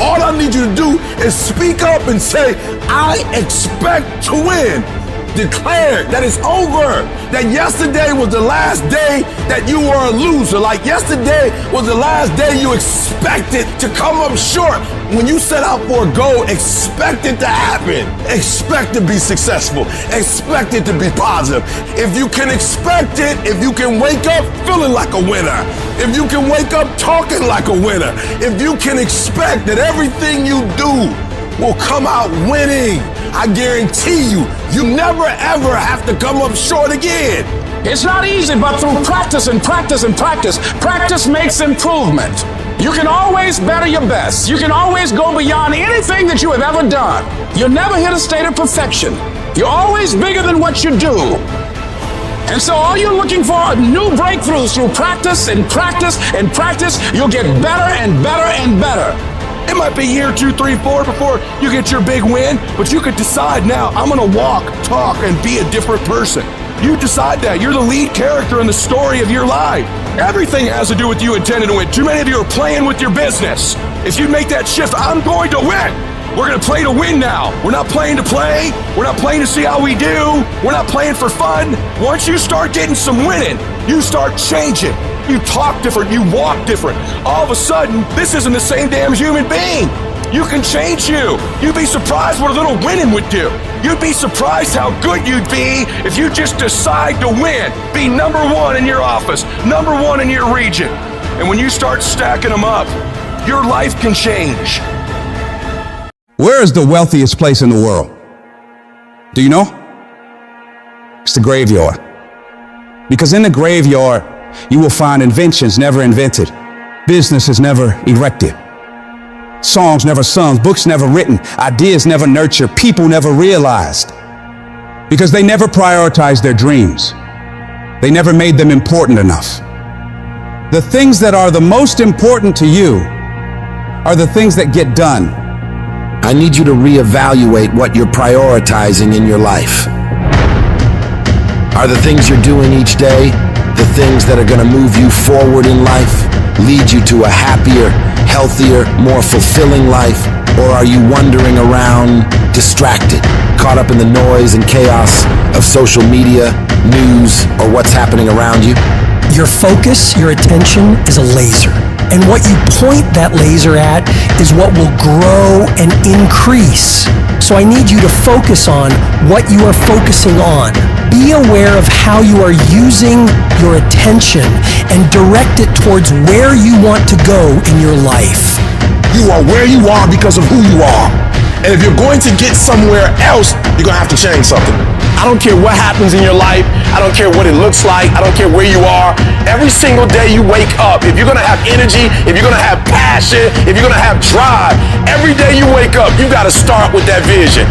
All I need you to do is speak up and say, I expect to win. Declare that it's over. That yesterday was the last day that you were a loser. Like yesterday was the last day you expected to come up short. When you set out for a goal, expect it to happen. Expect to be successful. Expect it to be positive. If you can expect it, if you can wake up feeling like a winner, if you can wake up talking like a winner, if you can expect that everything you do will come out winning, I guarantee you, you never ever have to come up short again. It's not easy, but through practice and practice and practice, practice makes improvement. You can always better your best. You can always go beyond anything that you have ever done. You'll never hit a state of perfection. You're always bigger than what you do. And so all you're looking for are new breakthroughs through practice and practice and practice. You'll get better and better and better. It might be year 2, 3, 4 before you get your big win, but you could decide now, I'm gonna walk, talk, and be a different person. You decide that. You're the lead character in the story of your life. Everything has to do with you intending to win. Too many of you are playing with your business. If you make that shift, I'm going to win. We're gonna play to win now. We're not playing to play. We're not playing to see how we do. We're not playing for fun. Once you start getting some winning, you start changing. You talk different, you walk different. All of a sudden, this isn't the same damn human being. You can change you. You'd be surprised what a little winning would do. You'd be surprised how good you'd be if you just decide to win. Be number one in your office, number one in your region. And when you start stacking them up, your life can change. Where is the wealthiest place in the world? Do you know? It's the graveyard. Because in the graveyard, you will find inventions never invented, businesses never erected, songs never sung, books never written, ideas never nurtured, people never realized. Because they never prioritized their dreams. They never made them important enough. The things that are the most important to you are the things that get done. I need you to reevaluate what you're prioritizing in your life. Are the things you're doing each day the things that are going to move you forward in life, lead you to a happier, healthier, more fulfilling life? Or are you wandering around distracted, caught up in the noise and chaos of social media, news, or what's happening around you? Your focus, your attention is a laser. And what you point that laser at is what will grow and increase. So I need you to focus on what you are focusing on. Be aware of how you are using your attention and direct it towards where you want to go in your life. You are where you are because of who you are. And if you're going to get somewhere else, you're going to have to change something. I don't care what happens in your life. I don't care what it looks like. I don't care where you are. Every single day you wake up, if you're going to have energy, if you're going to have passion, if you're going to have drive, every day you wake up, you got to start with that vision.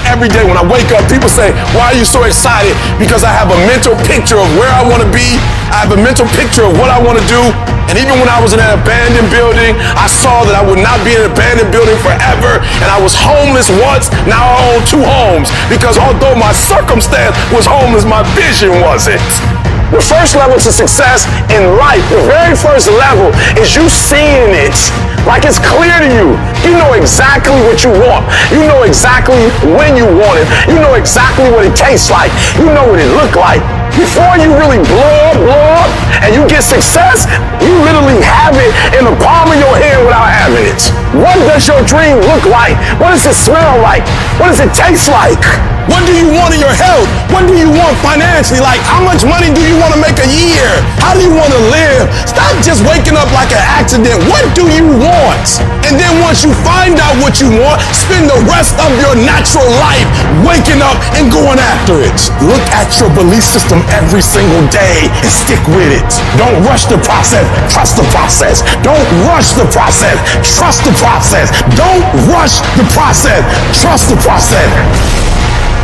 Every day when I wake up, people say, why are you so excited? Because I have a mental picture of where I want to be. I have a mental picture of what I want to do. And even when I was in an abandoned building, I saw that I would not be in an abandoned building forever. And I was homeless once, now I own 2 homes. Because although my circumstance was homeless, my vision wasn't. The first level to success in life, the very first level, is you seeing it like it's clear to you. You know exactly what you want. You know exactly when you want it. You know exactly what it tastes like. You know what it look like. Before you really blow up, and you get success, you literally have it in the palm of your hand without having it. What does your dream look like? What does it smell like? What does it taste like? What do you want in your health? What do you want financially? Like, how much money do you want to make a year? How do you want to live? Stop just waking up like an accident. What do you want? And then once you find out what you want, spend the rest of your natural life waking up and going after it. Look at your belief system every single day and stick with it. Don't rush the process. Trust the process. Don't rush the process. Trust the process. Don't rush the process. Trust the process.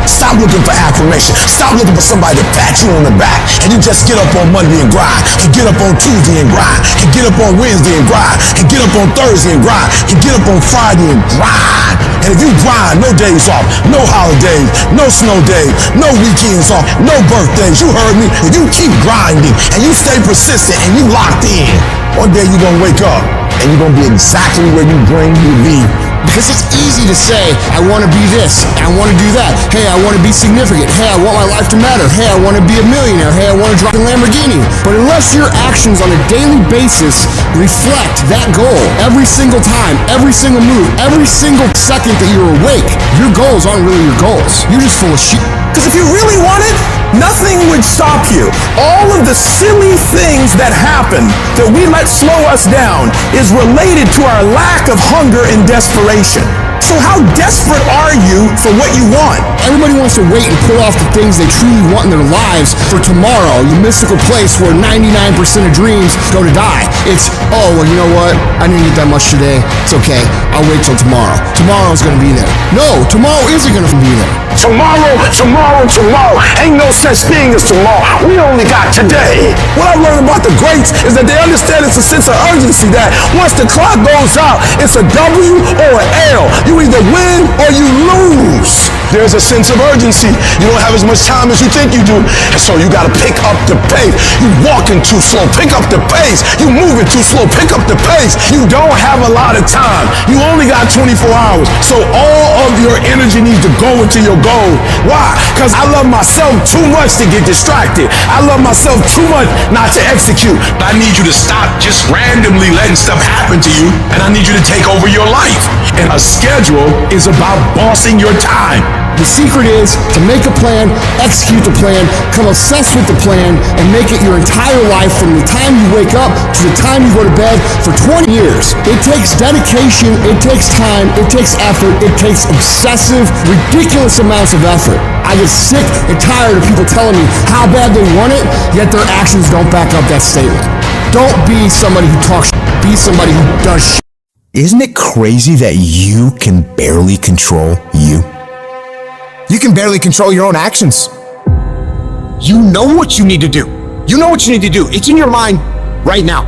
Stop looking for affirmation. Stop looking for somebody to pat you on the back. And you just get up on Monday and grind. And get up on Tuesday and grind. And get up on Wednesday and grind. And get up on Thursday and grind. And get up on Friday and grind. And if you grind, no days off, no holidays, no snow days, no weekends off, no birthdays. You heard me. If you keep grinding and you stay persistent and you locked in, one day you're going to wake up and you're going to be exactly where you dream you to be. Because it's easy to say, I want to be this, I want to do that. Hey, I want to be significant. Hey, I want my life to matter. Hey, I want to be a millionaire. Hey, I want to drive a Lamborghini. But unless your actions on a daily basis reflect that goal every single time, every single move, every single second that you're awake, your goals aren't really your goals. You're just full of shit. Because if you really want it, nothing would stop you. All of the silly things that happen that we let slow us down is related to our lack of hunger and desperation. So how desperate are you for what you want? Everybody wants to wait and pull off the things they truly want in their lives for tomorrow, the mystical place where 99% of dreams go to die. It's, oh, well, you know what? I didn't eat that much today. It's okay. I'll wait till tomorrow. Tomorrow's going to be there. No, tomorrow isn't going to be there. Tomorrow. Ain't no such thing as tomorrow. We only got today. What I've learned about the greats is that they understand it's a sense of urgency that once the clock goes out, it's a W or an L. You either win or you lose. There's a sense of urgency. You don't have as much time as you think you do. And so you got to pick up the pace. You walking too slow, pick up the pace. You moving too slow, pick up the pace. You don't have a lot of time. You only got 24 hours. So all of your energy needs to go into your goal. Why? Because I love myself too much to get distracted. I love myself too much not to execute. I need you to stop just randomly letting stuff happen to you, and I need you to take over your life. And a schedule is about bossing your time. The secret is to make a plan, execute the plan, come obsessed with the plan, and make it your entire life from the time you wake up to the time you go to bed for 20 years. It takes dedication, it takes time, it takes effort, it takes obsessive, ridiculous amounts of effort. I get sick and tired of people telling me how bad they want it, yet their actions don't back up that statement. Don't be somebody who talks shit, be somebody who does shit. Isn't it crazy that you can barely control you? You can barely control your own actions. You know what you need to do. You know what you need to do. It's in your mind right now,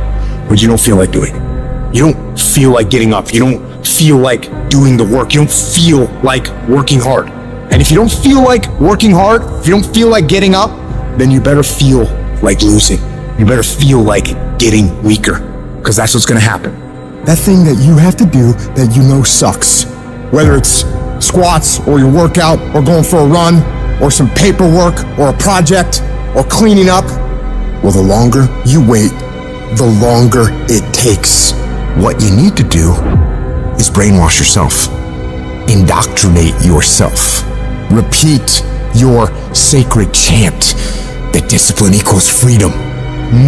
but you don't feel like doing it. You don't feel like getting up. You don't feel like doing the work. You don't feel like working hard. And if you don't feel like working hard, if you don't feel like getting up, then you better feel like losing. You better feel like getting weaker, because that's what's gonna happen. That thing that you have to do that you know sucks, whether it's squats or your workout or going for a run or some paperwork or a project or cleaning up, well, the longer you wait, the longer it takes. What you need to do is brainwash yourself, indoctrinate yourself, repeat your sacred chant that discipline equals freedom.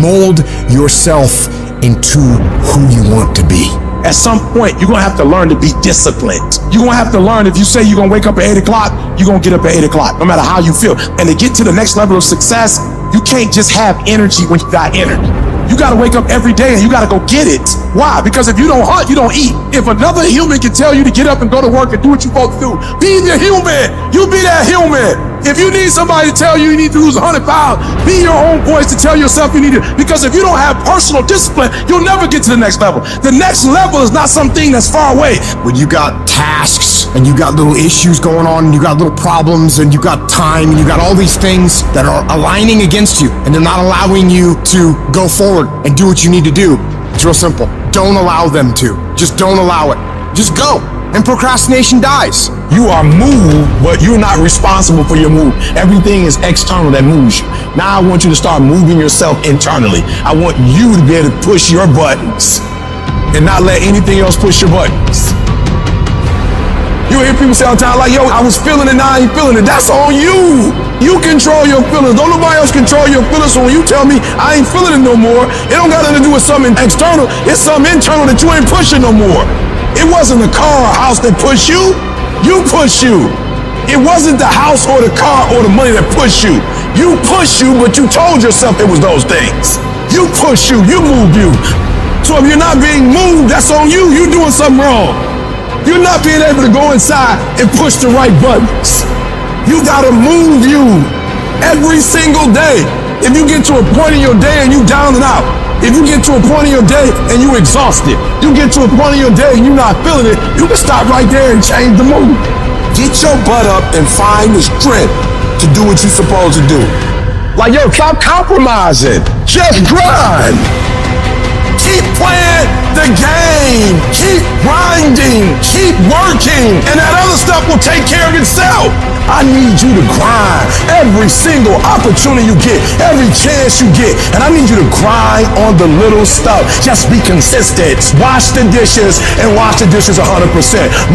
Mold yourself into who you want to be. At some point, you're gonna have to learn to be disciplined. You're gonna have to learn, if you say you're gonna wake up at 8 o'clock, you're gonna get up at 8 o'clock, no matter how you feel. And to get to the next level of success, you can't just have energy when you got energy. You gotta wake up every day and you gotta go get it. Why? Because if you don't hunt, you don't eat. If another human can tell you to get up and go to work and do what you're supposed to do, be the human. You be that human. If you need somebody to tell you you need to lose 100 pounds, be your own voice to tell yourself you need to. Because if you don't have personal discipline, you'll never get to the next level. The next level is not something that's far away. When you got tasks and you got little issues going on and you got little problems and you got time and you got all these things that are aligning against you and they're not allowing you to go forward and do what you need to do, it's real simple. Don't allow them to. Just don't allow it. Just go. And procrastination dies. You are moved, but you're not responsible for your move. Everything is external that moves you. Now I want you to start moving yourself internally. I want you to be able to push your buttons and not let anything else push your buttons. You hear people say all the time, like, yo, I was feeling it, now I ain't feeling it. That's on you. You control your feelings. Don't nobody else control your feelings. So when you tell me I ain't feeling it no more, it don't got nothing to do with something external. It's something internal that you ain't pushing no more. It wasn't the car or house that pushed you. You push you. It wasn't the house or the car or the money that pushed you. You push you, but you told yourself it was those things. You push you. You move you. So if you're not being moved, that's on you. You're doing something wrong. You're not being able to go inside and push the right buttons. You gotta move you every single day. If you get to a point in your day and you down and out, if you get to a point in your day and you exhausted, you get to a point in your day and you're not feeling it, you can stop right there and change the mood. Get your butt up and find the strength to do what you're supposed to do. Like, yo, stop compromising. Just grind. Keep playing the game. Keep grinding. Keep working. And that other stuff will take care of itself. I need you to grind every single opportunity you get, every chance you get. And I need you to grind on the little stuff. Just be consistent. Wash the dishes and wash the dishes 100%.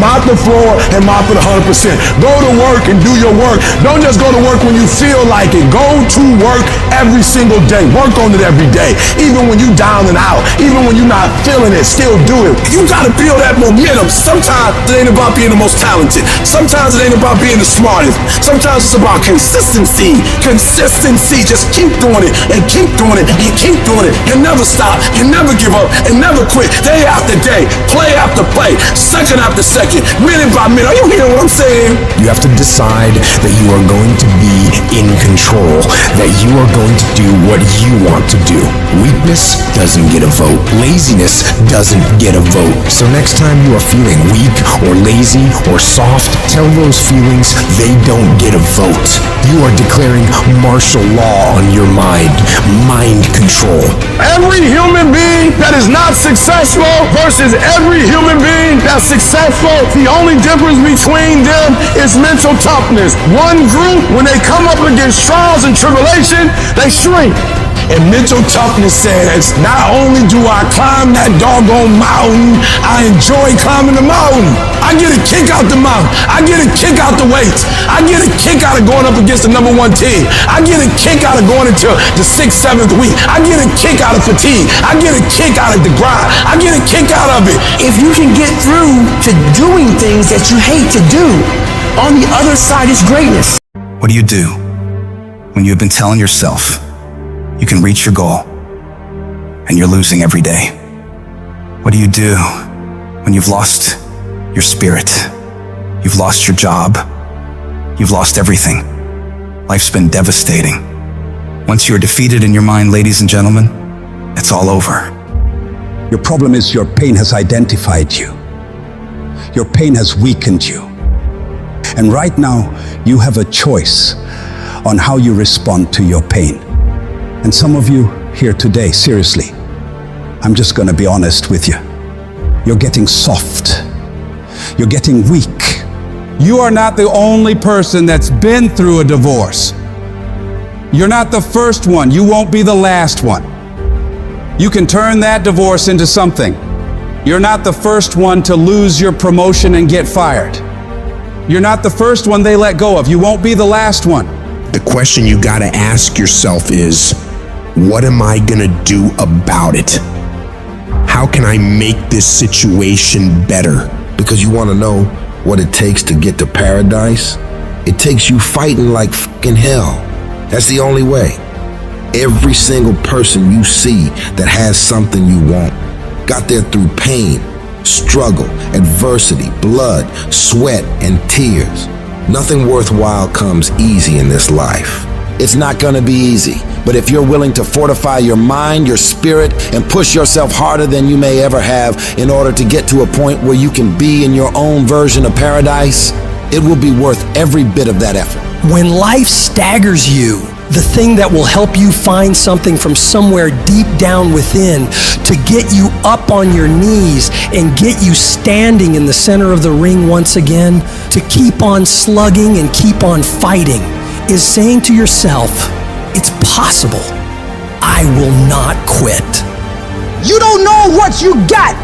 Mop the floor and mop it 100%. Go to work and do your work. Don't just go to work when you feel like it. Go to work every single day. Work on it every day. Even when you down and out, even when you're not feeling it, still do it. You gotta feel that momentum. Sometimes it ain't about being the most talented. Sometimes it ain't about being the smartest. Sometimes it's about consistency. Consistency. Just keep doing it and keep doing it and keep doing it and never stop and never give up and never quit. Day after day, play after play, second after second, minute by minute. Are you hearing what I'm saying? You have to decide that you are going to be in control, that you are going to do what you want to do. Weakness doesn't get a vote. Laziness doesn't get a vote. So next time you are feeling weak or lazy or soft, tell those feelings they don't get a vote. You are declaring martial law on your mind. Mind control. Every human being that is not successful versus every human being that's successful, the only difference between them is mental toughness. One group, when they come up against trials and tribulation, they shrink. And mental toughness says, not only do I climb that doggone mountain, I enjoy climbing the mountain. I get a kick out the mountain. I get a kick out the weights. I get a kick out of going up against the #1 team. I get a kick out of going into the 6th, 7th week. I get a kick out of fatigue. I get a kick out of the grind. I get a kick out of it. If you can get through to doing things that you hate to do, on the other side is greatness. What do you do when you've been telling yourself you can reach your goal and you're losing every day? What do you do when you've lost your spirit? You've lost your job. You've lost everything. Life's been devastating. Once you're defeated in your mind, ladies and gentlemen, it's all over. Your problem is your pain has identified you. Your pain has weakened you. And right now, you have a choice on how you respond to your pain. And some of you here today, seriously, I'm just gonna be honest with you. You're getting soft. You're getting weak. You are not the only person that's been through a divorce. You're not the first one. You won't be the last one. You can turn that divorce into something. You're not the first one to lose your promotion and get fired. You're not the first one they let go of. You won't be the last one. The question you gotta ask yourself is, what am I gonna do about it? how can I make this situation better? Because you want to know what it takes to get to paradise? It takes you fighting like fucking hell. That's the only way. Every single person you see that has something you want got there through pain, struggle, adversity, blood, sweat, and tears. Nothing worthwhile comes easy in this life. It's not gonna be easy, but if you're willing to fortify your mind, your spirit, and push yourself harder than you may ever have in order to get to a point where you can be in your own version of paradise, it will be worth every bit of that effort. When life staggers you, the thing that will help you find something from somewhere deep down within to get you up on your knees and get you standing in the center of the ring once again, to keep on slugging and keep on fighting, is saying to yourself, it's possible. I will not quit. You don't know what you got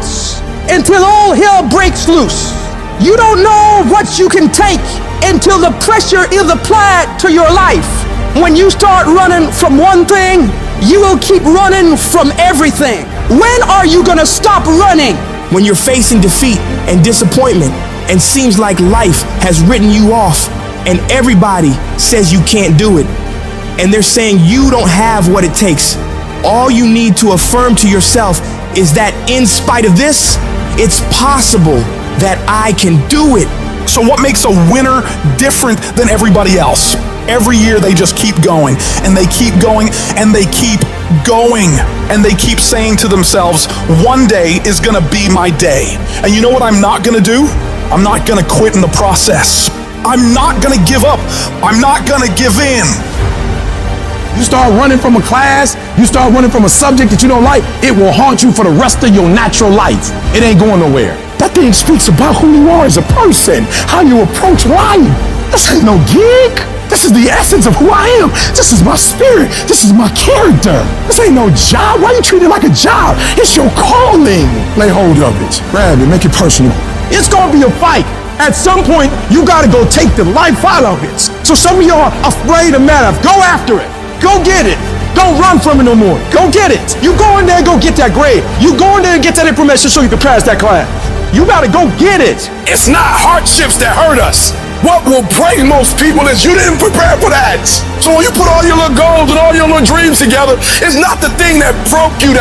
until all hell breaks loose. You don't know what you can take until the pressure is applied to your life. When you start running from one thing, you will keep running from everything. When are you gonna stop running? When you're facing defeat and disappointment and seems like life has written you off and everybody says you can't do it and they're saying you don't have what it takes, all you need to affirm to yourself is that in spite of this, it's possible that I can do it. So what makes a winner different than everybody else? Every year they just keep going and they keep going and they keep going and they keep saying to themselves, one day is gonna be my day. And you know what I'm not gonna do? I'm not gonna quit in the process. I'm not gonna give up. I'm not gonna give in. You start running from a class, you start running from a subject that you don't like, it will haunt you for the rest of your natural life. It ain't going nowhere. That thing speaks about who you are as a person, how you approach life. This ain't no gig. This is the essence of who I am. This is my spirit. This is my character. This ain't no job. Why you treat it like a job? It's your calling. Lay hold of it. Grab it. Make it personal. It's gonna be a fight. At some point, you gotta go take the life out of it. So some of y'all are afraid of math. Go after it. Go get it. Don't run from it no more. Go get it. You go in there and go get that grade. You go in there and get that information so you can pass that class. You gotta go get it. It's not hardships that hurt us. What will break most people is you didn't prepare for that. So when you put all your little goals and all your little dreams together, it's not the thing that broke you.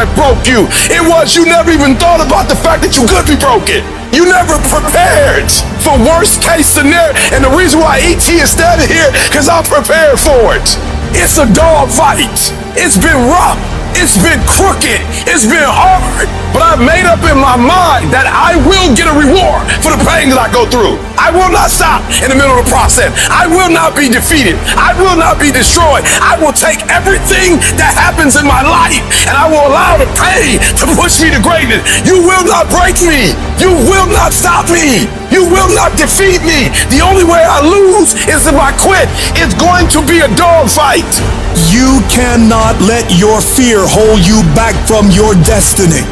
It was you never even thought about the fact that you could be broken. You never prepared for worst case scenario. And the reason why E.T. is standing here, because I'm prepared for it. It's a dog fight. It's been rough. It's been crooked. It's been hard. But I've made up in my mind that I will get a reward for the pain that I go through. I will not stop in the middle of the process. I will not be defeated. I will not be destroyed. I will take everything that happens in my life and I will allow the pain to push me to greatness. You will not break me. You will not stop me. You will not defeat me. The only way I lose is if I quit. It's going to be a dog fight. You cannot let your fear hold you back from your destiny.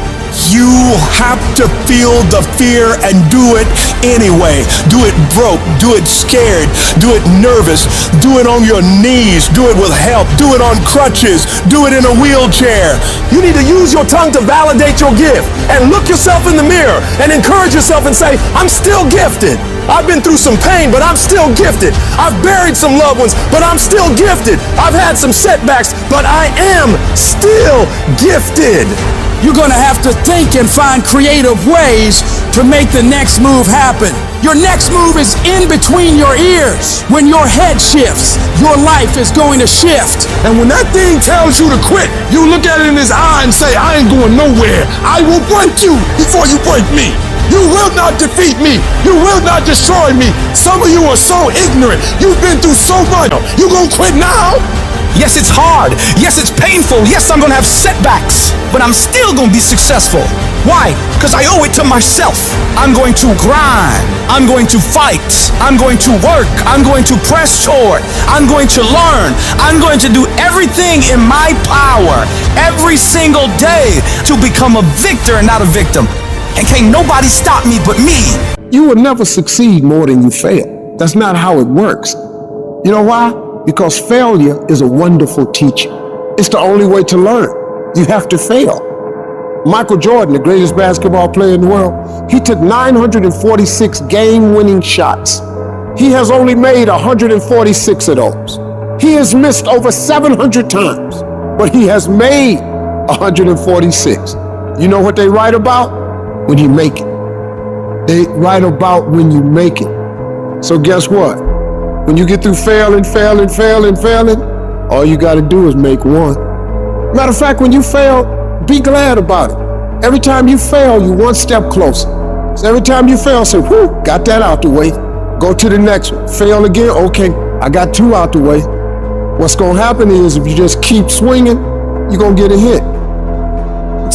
You have to feel the fear and do it anyway. Do it broke, do it scared, do it nervous, do it on your knees, do it with help, do it on crutches, do it in a wheelchair. You need to use your tongue to validate your gift and look yourself in the mirror and encourage yourself and say, I'm still gifted. I've been through some pain, but I'm still gifted. I've buried some loved ones, but I'm still gifted. I've had some setbacks, but I am still gifted. You're gonna have to think and find creative ways to make the next move happen. Your next move is in between your ears. When your head shifts, your life is going to shift. And when that thing tells you to quit, you look at it in his eye and say, I ain't going nowhere. I will break you before you break me. You will not defeat me. You will not destroy me. Some of you are so ignorant. You've been through so much. You gonna quit now? Yes, it's hard. Yes, it's painful. Yes, I'm gonna have setbacks, but I'm still gonna be successful. Why? Because I owe it to myself. I'm going to grind. I'm going to fight. I'm going to work. I'm going to press forward. I'm going to learn. I'm going to do everything in my power every single day to become a victor and not a victim. And can't nobody stop me but me. You will never succeed more than you fail. That's not how it works. You know why? Because failure is a wonderful teacher. It's the only way to learn. You have to fail. Michael Jordan, the greatest basketball player in the world, he took 946 game-winning shots. He has only made 146 of those. He has missed over 700 times, but he has made 146. You know what they write about? When you make it. They write about when you make it. So guess what? When you get through failing, all you gotta do is make one. Matter of fact, when you fail, be glad about it. Every time you fail, you're one step closer. So every time you fail, say, whew, got that out the way. Go to the next one. Fail again, okay, I got 2 out the way. What's gonna happen is if you just keep swinging, you're gonna get a hit.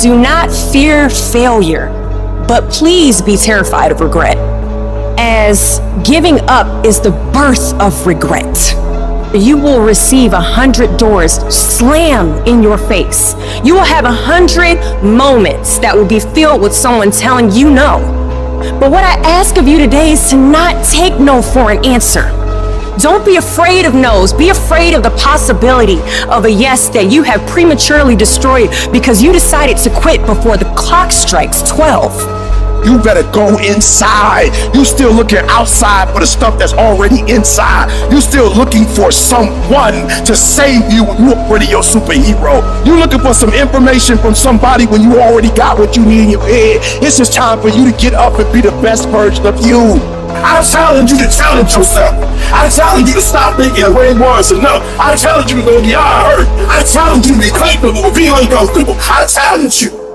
Do not fear failure, but please be terrified of regret, as giving up is the birth of regret. You will receive 100 doors slam in your face. You will have 100 moments that will be filled with someone telling you no. But what I ask of you today is to not take no for an answer. Don't be afraid of no's. Be afraid of the possibility of a yes that you have prematurely destroyed because you decided to quit before the clock strikes 12. You better go inside. You still looking outside for the stuff that's already inside. You still looking for someone to save you when you're already your superhero. You looking for some information from somebody when you already got what you need in your head. It's just time for you to get up and be the best version of you. I challenge you to challenge yourself. I challenge you to stop thinking the way it was enough. I challenge you to go beyond hurt. I challenge you to be capable of being uncomfortable. I challenge you.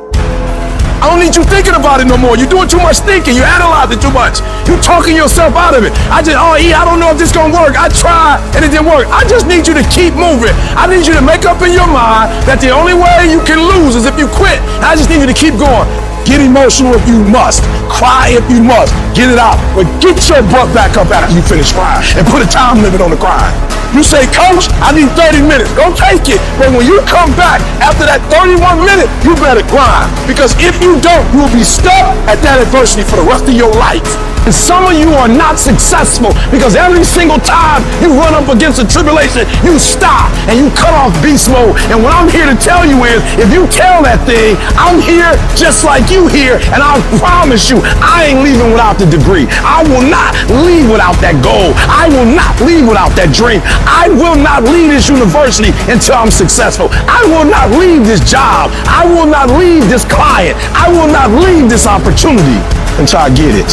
I don't need you thinking about it no more. You're doing too much thinking. You're analyzing too much. You're talking yourself out of it. I don't know if this is gonna work. I tried and it didn't work. I just need you to keep moving. I need you to make up in your mind that the only way you can lose is if you quit. I just need you to keep going. Get emotional if you must. Cry if you must. Get it out. But get your butt back up after you finish crying and put a time limit on the crying. You say, Coach, I need 30 minutes. Go take it. But when you come back after that 31 minutes, you better grind. Because if you don't, you'll be stuck at that adversity for the rest of your life. And some of you are not successful because every single time you run up against a tribulation, you stop and you cut off beast mode. And what I'm here to tell you is, if you tell that thing, I'm here just like you here, and I promise you, I ain't leaving without the degree. I will not leave without that goal. I will not leave without that dream. I will not leave this university until I'm successful. I will not leave this job. I will not leave this client. I will not leave this opportunity until I get it.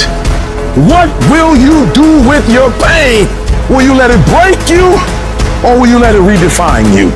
What will you do with your pain? Will you let it break you, or will you let it redefine you?